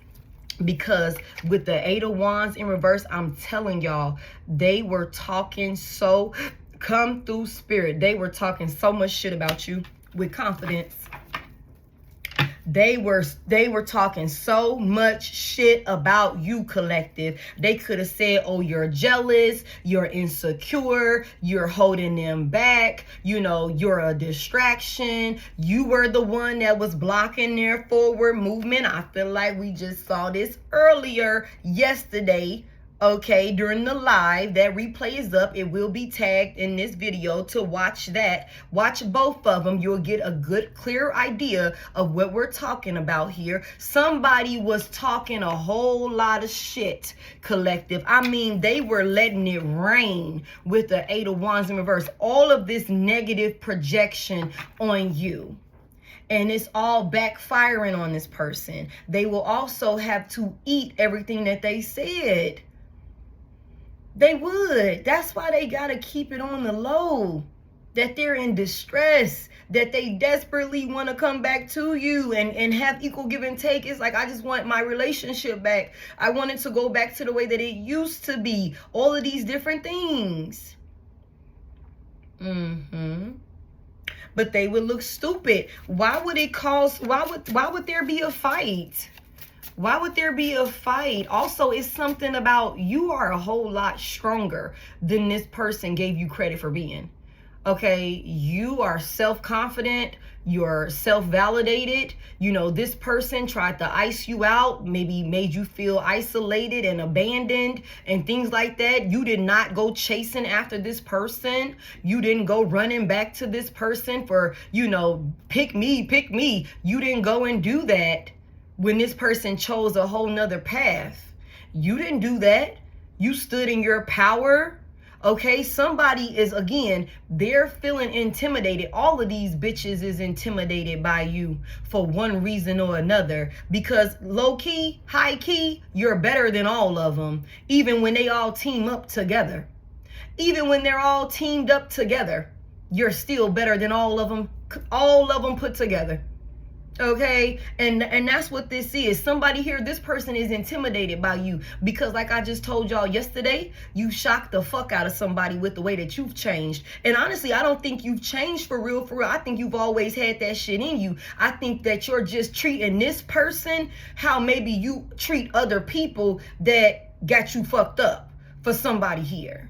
Because with the 8 of Wands in reverse, I'm telling y'all, they were talking so, come through spirit, they were talking so much shit about you with confidence. They were talking so much shit about you, collective. They could have said, oh, you're jealous, you're insecure, you're holding them back, you know, you're a distraction, you were the one that was blocking their forward movement. I feel like we just saw this earlier yesterday. Okay, during the live, that replay is up. It will be tagged in this video to watch that. Watch both of them. You'll get a good, clear idea of what we're talking about here. Somebody was talking a whole lot of shit, collective. I mean, they were letting it rain with the 8 of Wands in reverse. All of this negative projection on you. And it's all backfiring on this person. They will also have to eat everything that they said. They would. That's why they got to keep it on the low. That they're in distress. That they desperately want to come back to you and have equal give and take. It's like, I just want my relationship back. I want it to go back to the way that it used to be. All of these different things. But they would look stupid. Why would it cause, why would there be a fight? Why would there be a fight? Also, it's something about you are a whole lot stronger than this person gave you credit for being. Okay, you are self-confident, you're self-validated. You know, this person tried to ice you out, maybe made you feel isolated and abandoned and things like that. You did not go chasing after this person. You didn't go running back to this person for, you know, pick me, pick me. You didn't go and do that. When this person chose a whole nother path, you didn't do that. You stood in your power. Okay, somebody is, again, they're feeling intimidated. All of these bitches is intimidated by you for one reason or another. Because low key, high key, you're better than all of them. Even when they all team up together. Even when they're all teamed up together, you're still better than all of them put together. Okay, and that's what this is. Somebody here, this person is intimidated by you because, like I just told y'all yesterday, you shocked the fuck out of somebody with the way that you've changed. And honestly, I don't think you've changed for real, for real. I think you've always had that shit in you. I think that you're just treating this person how maybe you treat other people that got you fucked up for somebody here.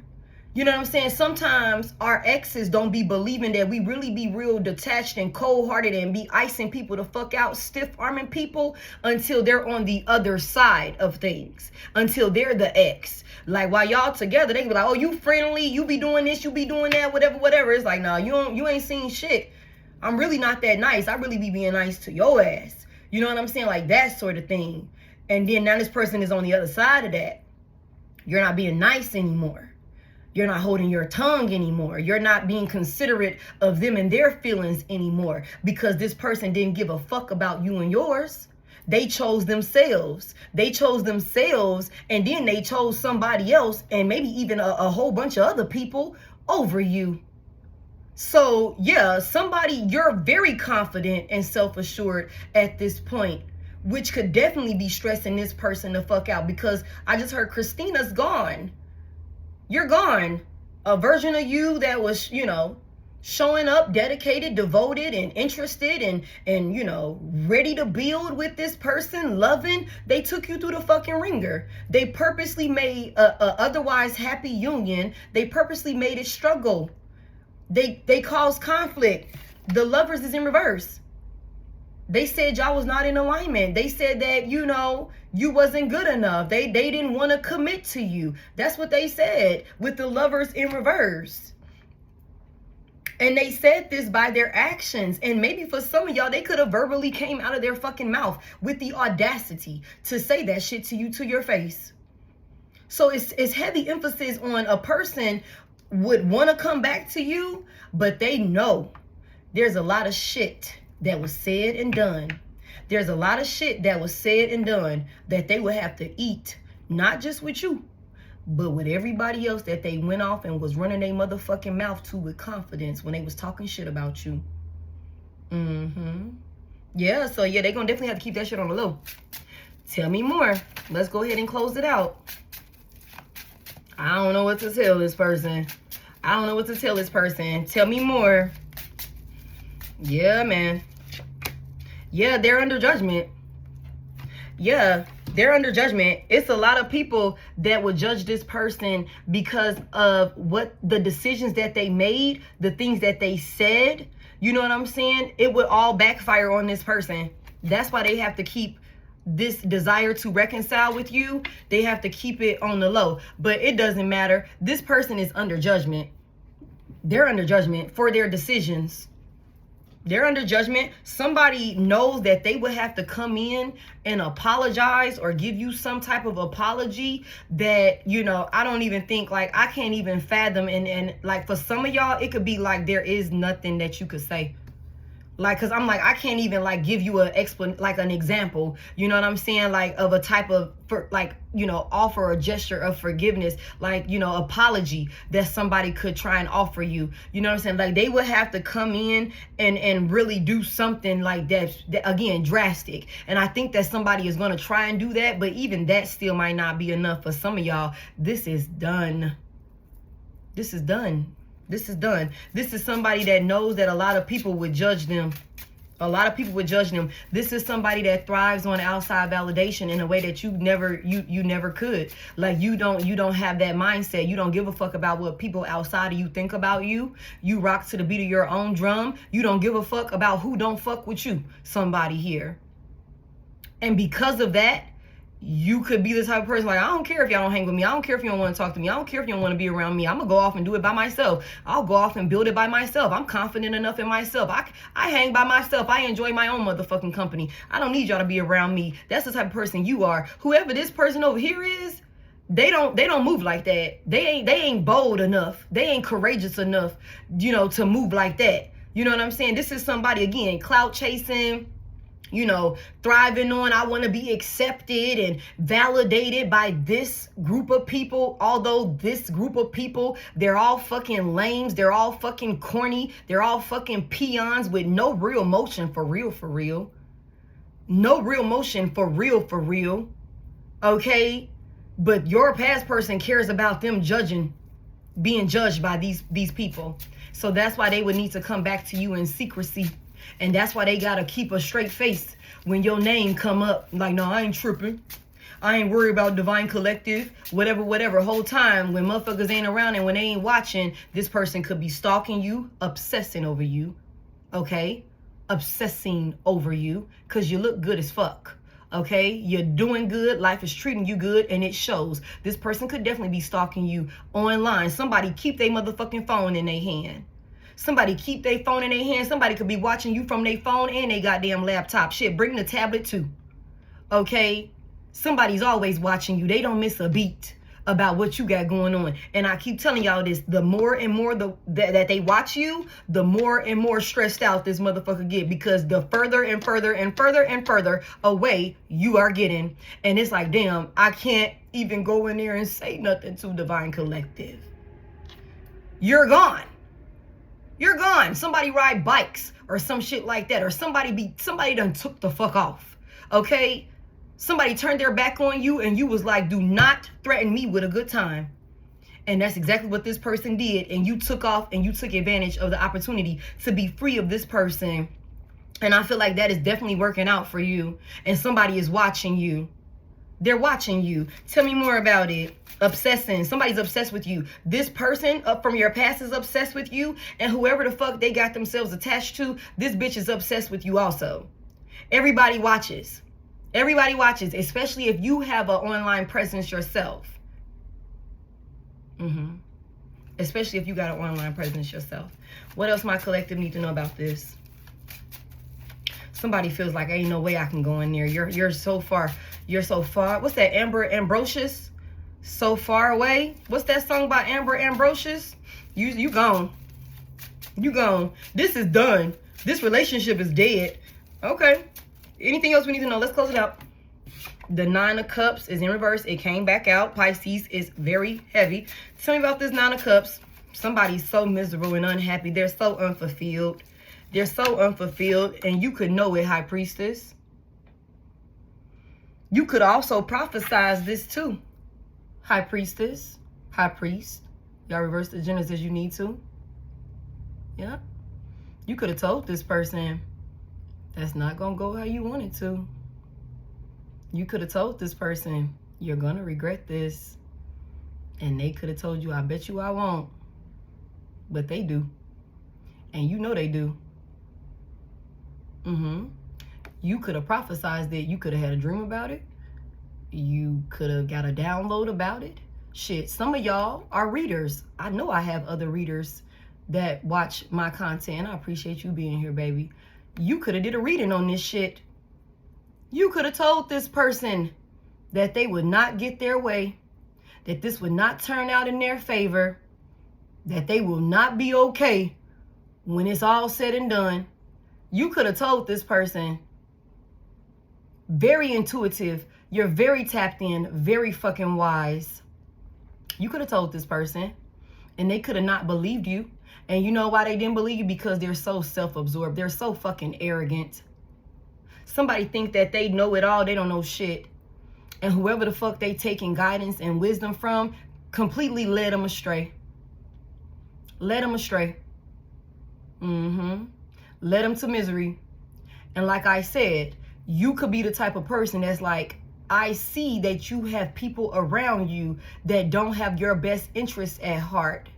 You know what I'm saying? Sometimes our exes don't be believing that we really be real detached and cold-hearted and be icing people the fuck out, stiff-arming people until they're on the other side of things, until they're the ex. Like, while y'all together, they be like, oh, you friendly, you be doing this, you be doing that, whatever. It's like, nah, you ain't seen shit. I'm really not that nice. I really be being nice to your ass. You know what I'm saying? Like, that sort of thing. And then now this person is on the other side of that. You're not being nice anymore. You're not holding your tongue anymore. You're not being considerate of them and their feelings anymore because this person didn't give a fuck about you and yours. They chose themselves. They chose themselves, and then they chose somebody else and maybe even a whole bunch of other people over you. So yeah, you're very confident and self-assured at this point, which could definitely be stressing this person the fuck out because I just heard Christina's gone. You're gone. A version of you that was, you know, showing up, dedicated, devoted, and interested and you know, ready to build with this person, loving. They took you through the fucking ringer. They purposely made a otherwise happy union. They purposely made it struggle. They caused conflict. The Lovers is in reverse. They said y'all was not in alignment. They said that, you know, you wasn't good enough. They didn't want to commit to you. That's what they said with the Lovers in reverse. And they said this by their actions. And maybe for some of y'all, they could have verbally came out of their fucking mouth with the audacity to say that shit to you to your face. So it's heavy emphasis on a person would want to come back to you, but they know there's a lot of shit that was said and done. There's a lot of shit that was said and done that they would have to eat, not just with you, but with everybody else that they went off and was running their motherfucking mouth to with confidence when they was talking shit about you. Yeah, so yeah, they're gonna definitely have to keep that shit on the low. Tell me more. Let's go ahead and close it out. I don't know what to tell this person. I don't know what to tell this person. Tell me more. Yeah, man. Yeah, they're under judgment. Yeah, they're under judgment. It's a lot of people that would judge this person because of what the decisions that they made, the things that they said. You know what I'm saying? It would all backfire on this person. That's why they have to keep this desire to reconcile with you. They have to keep it on the low. But it doesn't matter. This person is under judgment. They're under judgment for their decisions. They're under judgment. Somebody knows that they would have to come in and apologize or give you some type of apology that, you know, I don't even think, like, I can't even fathom. And like, for some of y'all, it could be like there is nothing that you could say. Like, cause I'm like, I can't even like give you an example, you know what I'm saying? Like, of a type of, you know, offer a gesture of forgiveness, like, you know, apology that somebody could try and offer you. You know what I'm saying? Like, they would have to come in and really do something like that, again, drastic. And I think that somebody is going to try and do that, but even that still might not be enough for some of y'all. This is done. This is done. This is done. This is somebody that knows that a lot of people would judge them. A lot of people would judge them. This is somebody that thrives on outside validation in a way that you never could. Like, you don't have that mindset. You don't give a fuck about what people outside of you think about you. You rock to the beat of your own drum. You don't give a fuck about who don't fuck with you. Somebody here. And because of that, you could be the type of person like, I don't care if y'all don't hang with me. I don't care if you don't want to talk to me. I don't care if you don't want to be around me. I'm going to go off and do it by myself. I'll go off and build it by myself. I'm confident enough in myself. I hang by myself. I enjoy my own motherfucking company. I don't need y'all to be around me. That's the type of person you are. Whoever this person over here is, they don't move like that. They ain't bold enough. They ain't courageous enough, you know, to move like that. You know what I'm saying? This is somebody, again, clout chasing, you know, thriving on, I want to be accepted and validated by this group of people. Although this group of people, they're all fucking lames. They're all fucking corny. They're all fucking peons with no real motion for real, for real. No real motion for real, for real. Okay? But your past person cares about them being judged by these people. So that's why they would need to come back to you in secrecy. And that's why they gotta keep a straight face when your name come up. Like, no, I ain't tripping. I ain't worried about Divine Collective. Whatever. Whole time when motherfuckers ain't around and when they ain't watching, this person could be stalking you, obsessing over you. Okay? Obsessing over you. Because you look good as fuck. Okay? You're doing good. Life is treating you good. And it shows. This person could definitely be stalking you online. Somebody keep their motherfucking phone in their hand. Somebody keep their phone in their hand. Somebody could be watching you from their phone and they goddamn laptop. Shit, bring the tablet too. Okay? Somebody's always watching you. They don't miss a beat about what you got going on. And I keep telling y'all this, the more and more that they watch you, the more and more stressed out this motherfucker get, because the further and further and further and further away you are getting. And it's like, damn, I can't even go in there and say nothing to Divine Collective. You're gone. You're gone. Somebody ride bikes or some shit like that. Or somebody done took the fuck off. Okay? Somebody turned their back on you and you was like, do not threaten me with a good time. And that's exactly what this person did. And you took off and you took advantage of the opportunity to be free of this person. And I feel like that is definitely working out for you. And somebody is watching you. They're watching you. Tell me more about it. Obsessing. Somebody's obsessed with you. This person up from your past is obsessed with you. And whoever the fuck they got themselves attached to, this bitch is obsessed with you also. Everybody watches. Everybody watches. Especially if you have an online presence yourself. Especially if you got an online presence yourself. What else my collective need to know about this? Somebody feels like ain't no way I can go in there. You're so far. You're so far. What's that? Amber Ambrosius? So far away. What's that song by Amber Ambrosius? You gone. You gone. This is done. This relationship is dead. Okay. Anything else we need to know? Let's close it out. The 9 of Cups is in reverse. It came back out. Pisces is very heavy. Tell me about this 9 of Cups. Somebody's so miserable and unhappy. They're so unfulfilled. They're so unfulfilled. And you could know it, High Priestess. You could also prophesize this too. High priestess, high priest. Y'all reverse the genders as you need to. Yeah. You could have told this person that's not going to go how you want it to. You could have told this person you're going to regret this. And they could have told you, I bet you I won't. But they do. And you know they do. You could have prophesized it. You could have had a dream about it. You could have got a download about it. Shit, some of y'all are readers. I know I have other readers that watch my content. I appreciate you being here, baby. You could have did a reading on this shit. You could have told this person that they would not get their way, that this would not turn out in their favor, that they will not be okay when it's all said and done. You could have told this person, very intuitive, you're very tapped in, very fucking wise. You could have told this person, and they could have not believed you. And you know why they didn't believe you? Because they're so self-absorbed. They're so fucking arrogant. Somebody think that they know it all. They don't know shit. And whoever the fuck they taking guidance and wisdom from completely led them astray. Led them astray. Led them to misery. And like I said, you could be the type of person that's like, I see that you have people around you that don't have your best interests at heart.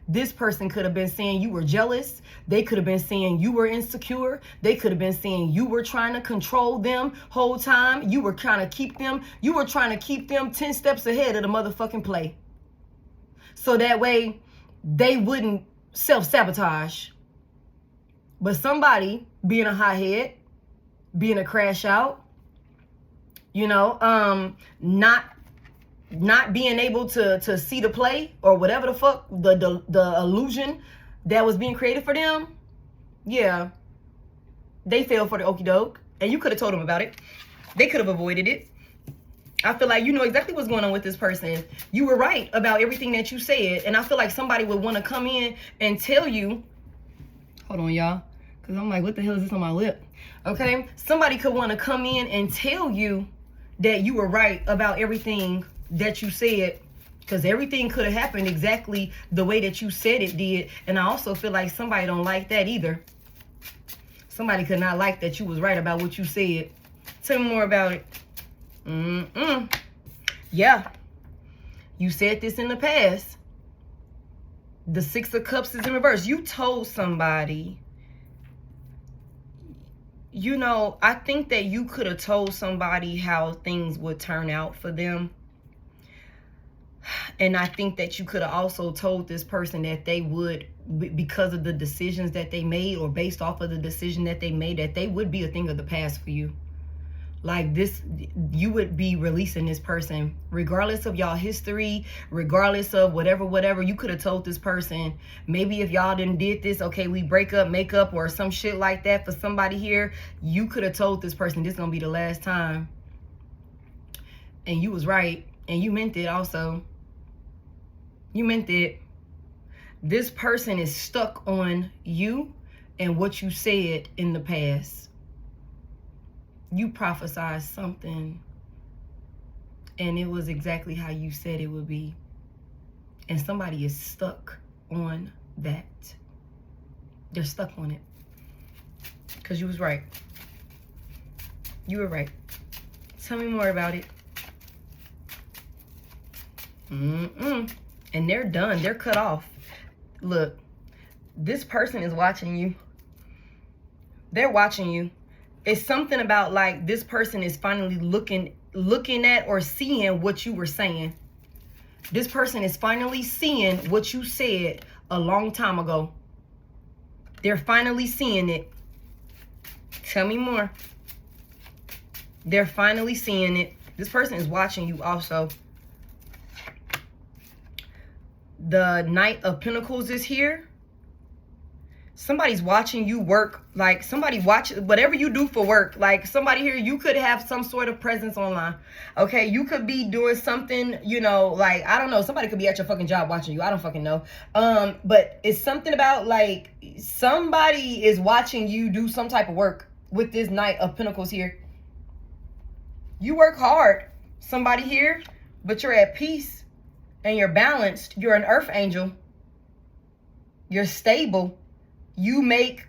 This person could have been saying you were jealous. They could have been saying you were insecure. They could have been saying you were trying to control them whole time. You were trying to keep them. You were trying to keep them 10 steps ahead of the motherfucking play. So that way they wouldn't self-sabotage. But somebody being a hothead, being a crash out, you know, not being able to see the play or whatever the fuck, the illusion that was being created for them, yeah, they fell for the okie doke. And you could have told them about it. They could have avoided it. I feel like you know exactly what's going on with this person. You were right about everything that you said. And I feel like somebody would want to come in and tell you, hold on, y'all, because I'm like, what the hell is this on my lip? Okay, somebody could want to come in and tell you that you were right about everything that you said, because everything could have happened exactly the way that you said it did. And I also feel like somebody don't like that either. Somebody could not like that you was right about what you said. Tell me more about it. Yeah, you said this in the past. The 6 of Cups is in reverse. You told somebody, you know, I think that you could have told somebody how things would turn out for them. And I think that you could have also told this person that they would, because of the decisions that they made or based off of the decision that they made, that they would be a thing of the past for you. Like this, you would be releasing this person regardless of y'all history, regardless of whatever. You could have told this person, maybe if y'all didn't did this, okay, we break up, make up, or some shit like that for somebody here. You could have told this person this is gonna be the last time. And you was right. And you meant it also. You meant it. This person is stuck on you and what you said in the past. You prophesied something and it was exactly how you said it would be. And somebody is stuck on that. They're stuck on it. Because you was right. You were right. Tell me more about it. And they're done. They're cut off. Look, this person is watching you. They're watching you. It's something about like this person is finally looking at or seeing what you were saying. This person is finally seeing what you said a long time ago. They're finally seeing it. Tell me more. They're finally seeing it. This person is watching you also. The Knight of Pentacles is here. Somebody's watching you work. Like somebody watch whatever you do for work. Like somebody here, you could have some sort of presence online. Okay, you could be doing something, you know, like, I don't know. Somebody could be at your fucking job watching you. I don't fucking know. But it's something about like somebody is watching you do some type of work with this Knight of Pentacles here. You work hard, somebody here, but you're at peace and you're balanced. You're an earth angel. You're stable. You make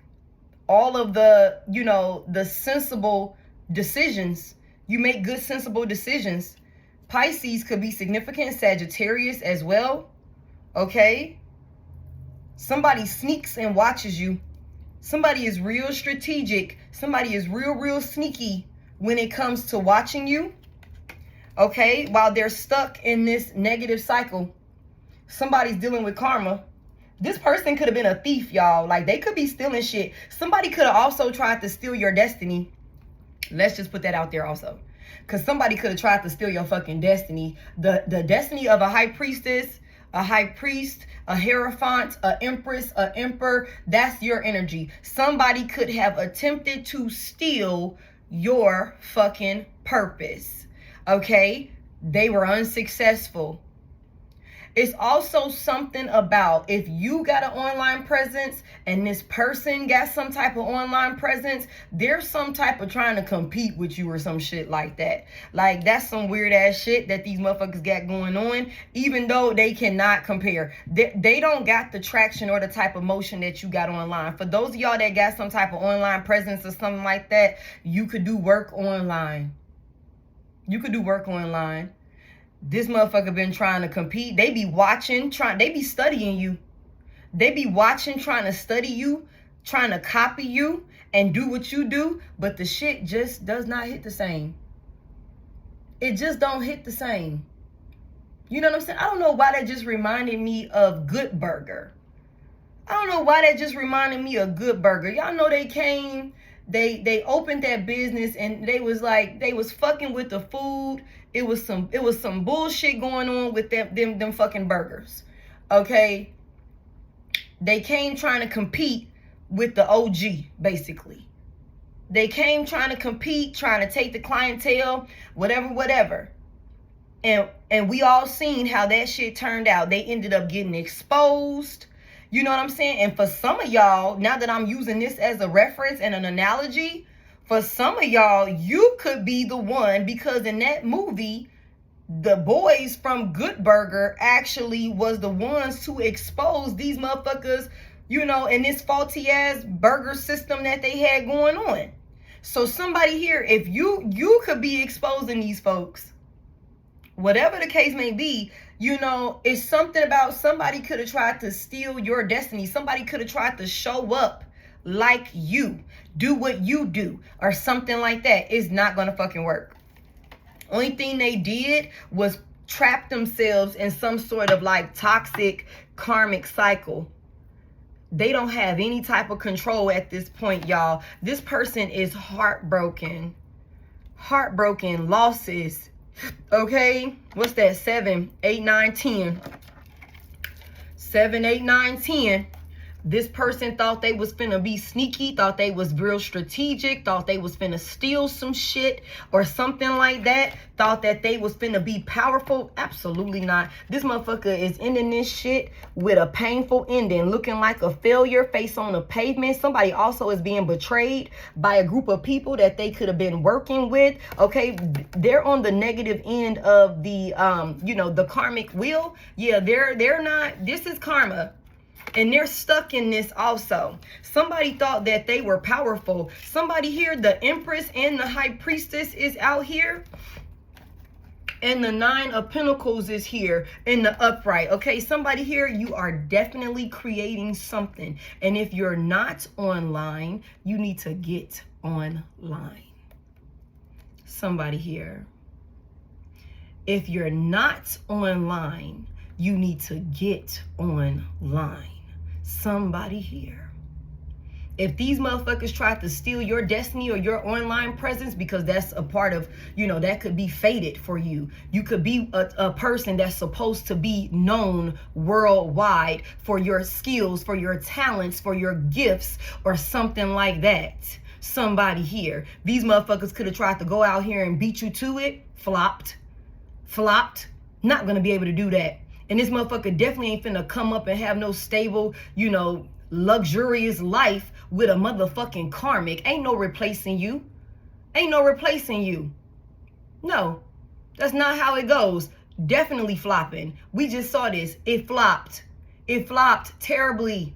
all of the, the sensible decisions. You make good, sensible decisions. Pisces could be significant. Sagittarius as well. Okay? Somebody sneaks and watches you. Somebody is real strategic. Somebody is real sneaky when it comes to watching you. Okay? While they're stuck in this negative cycle. Somebody's dealing with karma. This person could have been a thief, y'all. Like, they could be stealing shit. Somebody could have also tried to steal your destiny. Let's just put that out there also. Because somebody could have tried to steal your fucking destiny. The destiny of a high priestess, a high priest, a hierophant, a empress, a emperor. That's your energy. Somebody could have attempted to steal your fucking purpose. Okay? They were unsuccessful. It's also something about if you got an online presence and this person got some type of online presence, there's some type of trying to compete with you or some shit like that. Like, that's some weird ass shit that these motherfuckers got going on, even though they cannot compare. They don't got the traction or the type of motion that you got online. For those of y'all that got some type of online presence or something like that, you could do work online. You could do work online. This motherfucker been trying to compete. They be watching, they be studying you. They be watching, trying to study you, trying to copy you and do what you do, but the shit just does not hit the same. It just don't hit the same. You know what I'm saying? I don't know why that just reminded me of Good Burger. I don't know why that just reminded me of Good Burger. Y'all know they came, they opened that business and they was fucking with the food. It was some bullshit going on with them fucking burgers. Okay? They came trying to compete with the OG, basically. They came trying to compete, trying to take the clientele, whatever. And we all seen how that shit turned out. They ended up getting exposed. You know what I'm saying? And for some of y'all, now that I'm using this as a reference and an analogy, for some of y'all, you could be the one, because in that movie, the boys from Good Burger actually was the ones to expose these motherfuckers, in this faulty ass burger system that they had going on. So somebody here, if you could be exposing these folks, whatever the case may be, it's something about somebody could have tried to steal your destiny. Somebody could have tried to show up like you, do what you do, or something like that. It's not going to fucking work. Only thing they did was trap themselves in some sort of like toxic karmic cycle. They don't have any type of control at this point, y'all. This person is heartbroken. Heartbroken, losses. Okay, what's that? 7, 8, 9, 10. 7, 8, 9, 10. This person thought they was finna be sneaky, thought they was real strategic, thought they was finna steal some shit or something like that, thought that they was finna be powerful. Absolutely not. This motherfucker is ending this shit with a painful ending, looking like a failure, face on the pavement. Somebody also is being betrayed by a group of people that they could have been working with. Okay, they're on the negative end of the, the karmic wheel. Yeah, they're not, this is karma. And they're stuck in this also. Somebody thought that they were powerful. Somebody here, the Empress and the High Priestess is out here. And the 9 of Pentacles is here in the upright. Okay, somebody here, you are definitely creating something. And if you're not online, you need to get online. Somebody here. If you're not online, you need to get online. Somebody here. If these motherfuckers tried to steal your destiny or your online presence, because that's a part of, that could be fated for you. You could be a person that's supposed to be known worldwide for your skills, for your talents, for your gifts, or something like that. Somebody here. These motherfuckers could have tried to go out here and beat you to it. Flopped. Not going to be able to do that. And this motherfucker definitely ain't finna come up and have no stable, luxurious life with a motherfucking karmic. Ain't no replacing you. No, that's not how it goes. Definitely flopping. We just saw this. It flopped. It flopped terribly.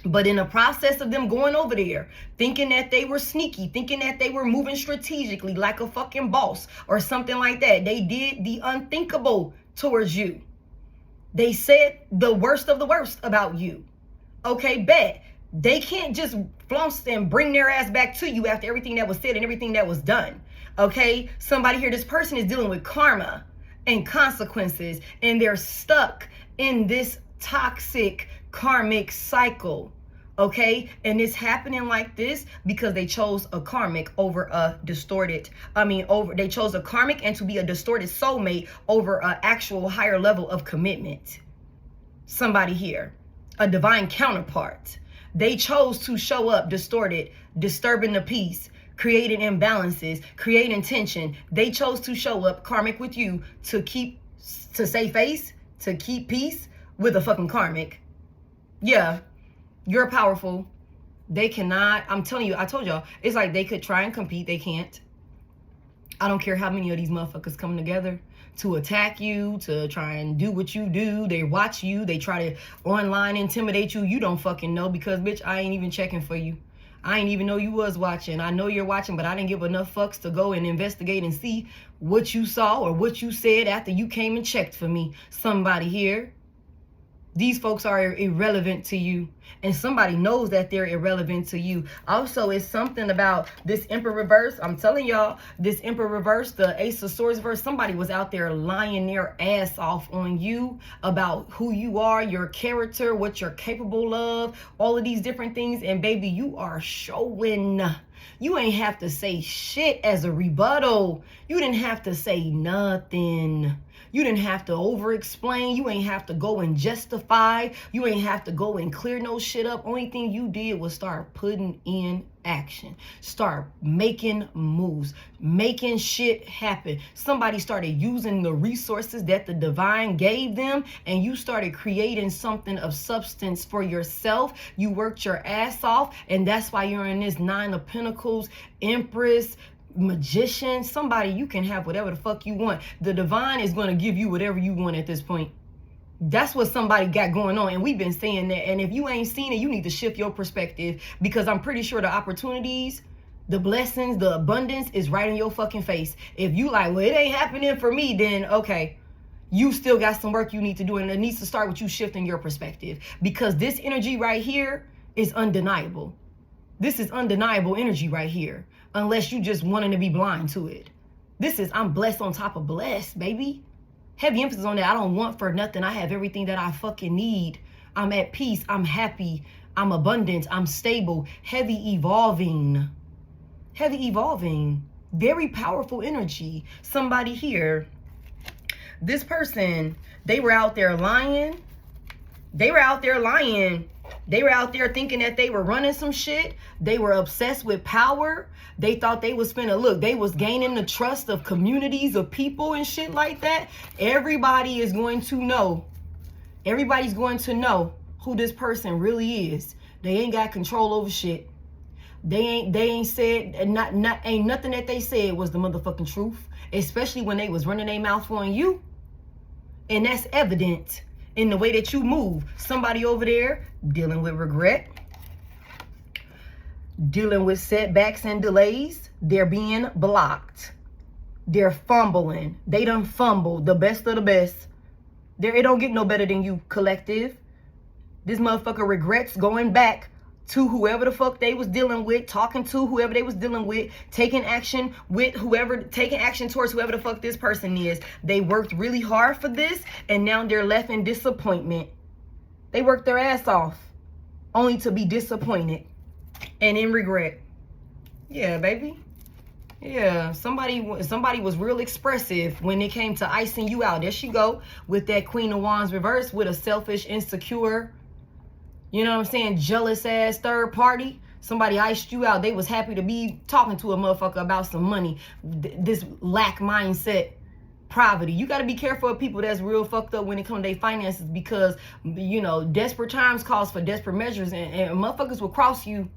But in the process of them going over there, thinking that they were sneaky, thinking that they were moving strategically like a fucking boss or something like that, they did the unthinkable towards you. They said the worst of the worst about you. Okay, bet. They can't just flounce and bring their ass back to you after everything that was said and everything that was done. Okay, somebody here, this person is dealing with karma and consequences, and they're stuck in this toxic karmic cycle. Okay, and it's happening like this because they chose a karmic over a distorted, they chose a karmic and to be a distorted soulmate over an actual higher level of commitment. Somebody here, a divine counterpart. They chose to show up distorted, disturbing the peace, creating imbalances, creating tension. They chose to show up karmic with you to save face, to keep peace with a fucking karmic. Yeah, you're powerful. They cannot, I'm telling you, I told y'all, it's like they could try and compete. They can't. I don't care how many of these motherfuckers come together to attack you, to try and do what you do. They watch you. They try to online intimidate you. You don't fucking know because, bitch, I ain't even checking for you. I ain't even know you was watching. I know you're watching, but I didn't give enough fucks to go and investigate and see what you saw or what you said after you came and checked for me. Somebody here. These folks are irrelevant to you, and somebody knows that they're irrelevant to you. Also, it's something about this Emperor reverse. I'm telling y'all, this Emperor reverse, the Ace of Swords reverse, somebody was out there lying their ass off on you about who you are, your character, what you're capable of, all of these different things. And baby, you are showing. You ain't have to say shit as a rebuttal. You didn't have to say nothing. You didn't have to over-explain. You ain't have to go and justify. You ain't have to go and clear no shit up. Only thing you did was start putting in action. Start making moves. Making shit happen. Somebody started using the resources that the divine gave them, and you started creating something of substance for yourself. You worked your ass off, and that's why you're in this Nine of Pentacles, Empress, Magician. Somebody, you can have whatever the fuck you want. The divine is going to give you whatever you want at this point. That's what somebody got going on, and we've been saying that. And if you ain't seen it, you need to shift your perspective, because I'm pretty sure the opportunities, the blessings, the abundance is right in your fucking face. If you like, well, it ain't happening for me, then okay, you still got some work you need to do, and it needs to start with you shifting your perspective, because this energy right here is undeniable. This is undeniable energy right here, unless you just wanting to be blind to it. This is, I'm blessed on top of blessed, baby. Heavy emphasis on that. I don't want for nothing. I have everything that I fucking need. I'm at peace. I'm happy. I'm abundant. I'm stable. Heavy evolving. Heavy evolving. Very powerful energy. Somebody here, this person, they were out there lying. They were out there lying. They were out there thinking that they were running some shit. They were obsessed with power. They thought they was finna, look, they was gaining the trust of communities of people and shit like that. Everybody is going to know. Everybody's going to know who this person really is. They ain't got control over shit. They ain't said, ain't nothing that they said was the motherfucking truth. Especially when they was running their mouth on you. And that's evident in the way that you move. Somebody over there dealing with regret, dealing with setbacks and delays. They're being blocked. They're fumbling. They done fumbled, the best of the best. It don't get no better than you, collective. This motherfucker regrets going back to whoever the fuck they was dealing with, talking to whoever they was dealing with, taking action with whoever, taking action towards whoever the fuck this person is. They worked really hard for this, and now they're left in disappointment. They worked their ass off only to be disappointed and in regret. Yeah, baby. Yeah, somebody was real expressive when it came to icing you out. There she go with that Queen of Wands reverse, with a selfish, insecure, you know what I'm saying, jealous ass third party. Somebody iced you out. They was happy to be talking to a motherfucker about some money. This lack mindset, poverty. You got to be careful of people that's real fucked up when it comes to their finances, because, you know, desperate times calls for desperate measures, and motherfuckers will cross you.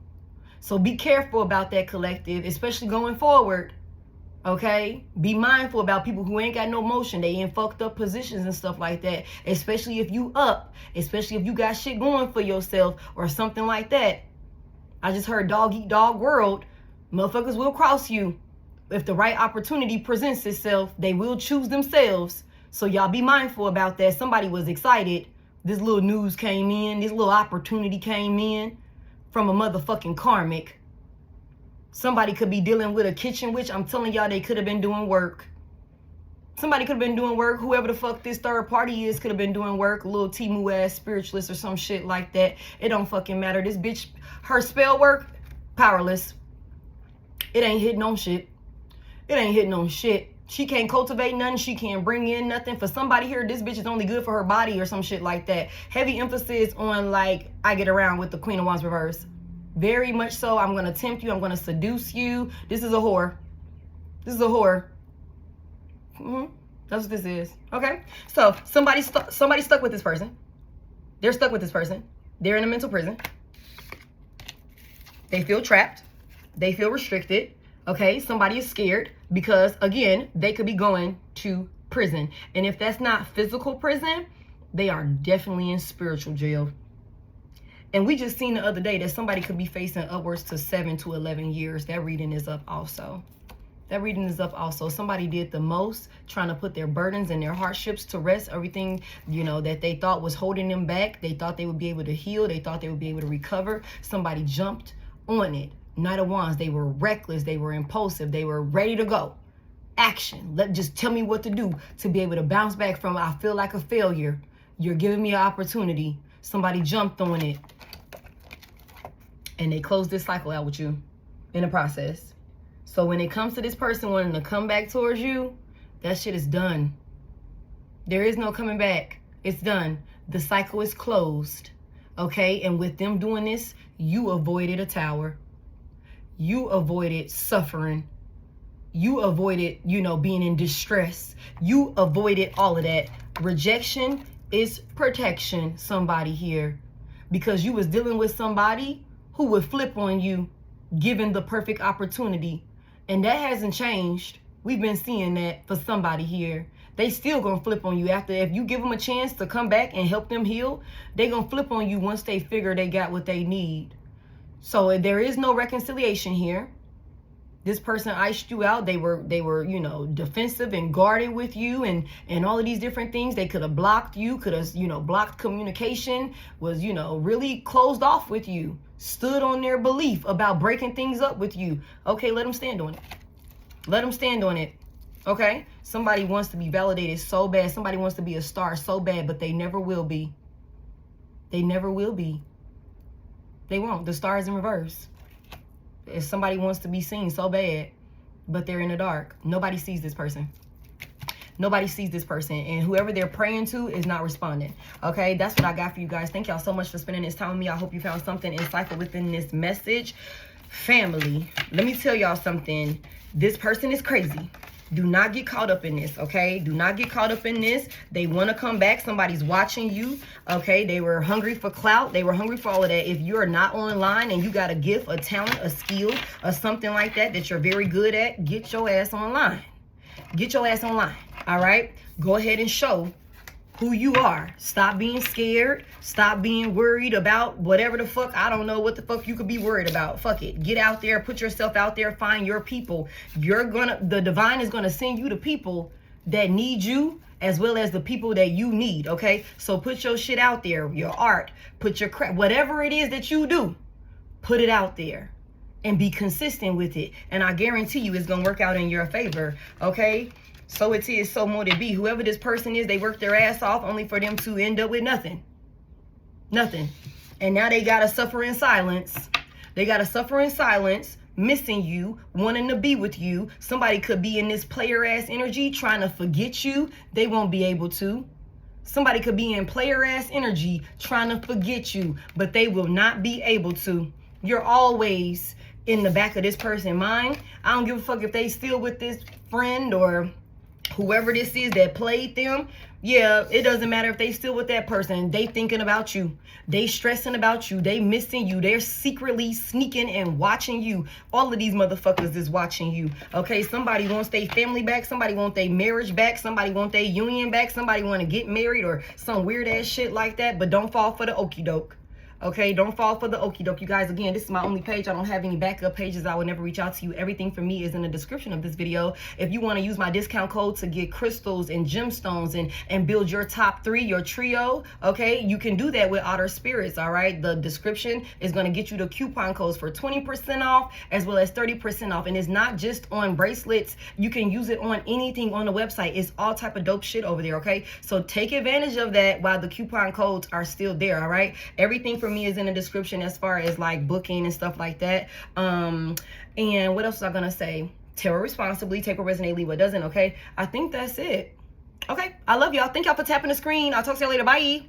So be careful about that, collective, especially going forward. Okay, be mindful about people who ain't got no motion. They in fucked up positions and stuff like that. Especially if you up, especially if you got shit going for yourself or something like that. I just heard dog eat dog world. Motherfuckers will cross you. If the right opportunity presents itself, they will choose themselves. So y'all be mindful about that. Somebody was excited. This little news came in. This little opportunity came in from a motherfucking karmic. Somebody could be dealing with a kitchen witch. I'm telling y'all, they could have been doing work. Somebody could have been doing work. Whoever the fuck this third party is could have been doing work. A little Timu ass spiritualist or some shit like that. It don't fucking matter. This bitch, her spell work, powerless. It ain't hitting on shit. It ain't hitting on shit. She can't cultivate nothing. She can't bring in nothing. For somebody here, this bitch is only good for her body or some shit like that. Heavy emphasis on, like, I get around with the Queen of Wands reverse. Very much so. I'm going to tempt you. I'm going to seduce you. This is a whore. This is a whore. That's what this is. Okay? So, somebody stuck with this person. They're stuck with this person. They're in a mental prison. They feel trapped. They feel restricted. Okay? Somebody is scared because, again, they could be going to prison. And if that's not physical prison, they are definitely in spiritual jail. And we just seen the other day that somebody could be facing upwards to 7 to 11 years. That reading is up also. That reading is up also. Somebody did the most, trying to put their burdens and their hardships to rest. Everything, you know, that they thought was holding them back. They thought they would be able to heal. They thought they would be able to recover. Somebody jumped on it. Knight of Wands. They were reckless. They were impulsive. They were ready to go. Action. Just tell me what to do to be able to bounce back from, I feel like a failure. You're giving me an opportunity. Somebody jumped on it. And they closed this cycle out with you in the process. So when it comes to this person wanting to come back towards you, that shit is done. There is no coming back. It's done. The cycle is closed. Okay? And with them doing this, you avoided a tower. You avoided suffering. You avoided, you know, being in distress. You avoided all of that. Rejection is protection, somebody here. Because you was dealing with somebody who would flip on you given the perfect opportunity. And that hasn't changed. We've been seeing that for somebody here. They still gonna flip on you after. If you give them a chance to come back and help them heal, they gonna flip on you once they figure they got what they need. So there is no reconciliation here. This person iced you out. They were, you know, defensive and guarded with you and all of these different things. They could have blocked you, could have, you know, blocked communication, was, you know, really closed off with you, stood on their belief about breaking things up with you. Okay, let them stand on it. Let them stand on it. Okay? Somebody wants to be validated so bad. Somebody wants to be a star so bad, but they never will be. They never will be. They won't. The star is in reverse. If somebody wants to be seen so bad, but they're in the dark, nobody sees this person. Nobody sees this person. And whoever they're praying to is not responding. Okay, that's what I got for you guys. Thank y'all so much for spending this time with me. I hope you found something insightful within this message. Family, let me tell y'all something. This person is crazy. Do not get caught up in this, okay? Do not get caught up in this. They want to come back. Somebody's watching you, okay? They were hungry for clout. They were hungry for all of that. If you're not online and you got a gift, a talent, a skill, or something like that that you're very good at, get your ass online. Get your ass online, all right? Go ahead and show who you are. Stop being scared. Stop being worried about whatever the fuck. I don't know what the fuck you could be worried about. Fuck it. Get out there. Put yourself out there. Find your people. The divine is gonna send you the people that need you as well as the people that you need, okay? So put your shit out there. Your art. Put your crap. Whatever it is that you do, put it out there. And be consistent with it. And I guarantee you it's gonna work out in your favor, okay? So it is, so mote it be. Whoever this person is, they work their ass off only for them to end up with nothing. Nothing. And now they gotta suffer in silence. They gotta suffer in silence, missing you, wanting to be with you. Somebody could be in this player ass energy trying to forget you. They won't be able to. Somebody could be in player ass energy trying to forget you, but they will not be able to. You're always in the back of this person's mind. I don't give a fuck if they still with this friend or whoever this is that played them, yeah, it doesn't matter if they still with that person. They thinking about you. They stressing about you. They missing you. They're secretly sneaking and watching you. All of these motherfuckers is watching you. Okay, somebody wants their family back. Somebody want their marriage back. Somebody want their union back. Somebody want to get married or some weird ass shit like that. But don't fall for the okie doke. Okay, don't fall for the okie doke. You guys, again, this is my only page. I don't have any backup pages. I would never reach out to you. Everything for me is in the description of this video. If you want to use my discount code to get crystals and gemstones and build your top 3, your trio, okay, you can do that with Otter Spirits, all right? The description is going to get you the coupon codes for 20% off as well as 30% off. And it's not just on bracelets. You can use it on anything on the website. It's all type of dope shit over there, okay? So take advantage of that while the coupon codes are still there, all right? Everything for me is in the description as far as like booking and stuff like that. And what else was I gonna say? Tarot responsibly, take what resonates, leave what doesn't. Okay, I think that's it. Okay, I love y'all. Thank y'all for tapping the screen. I'll talk to y'all later. Bye.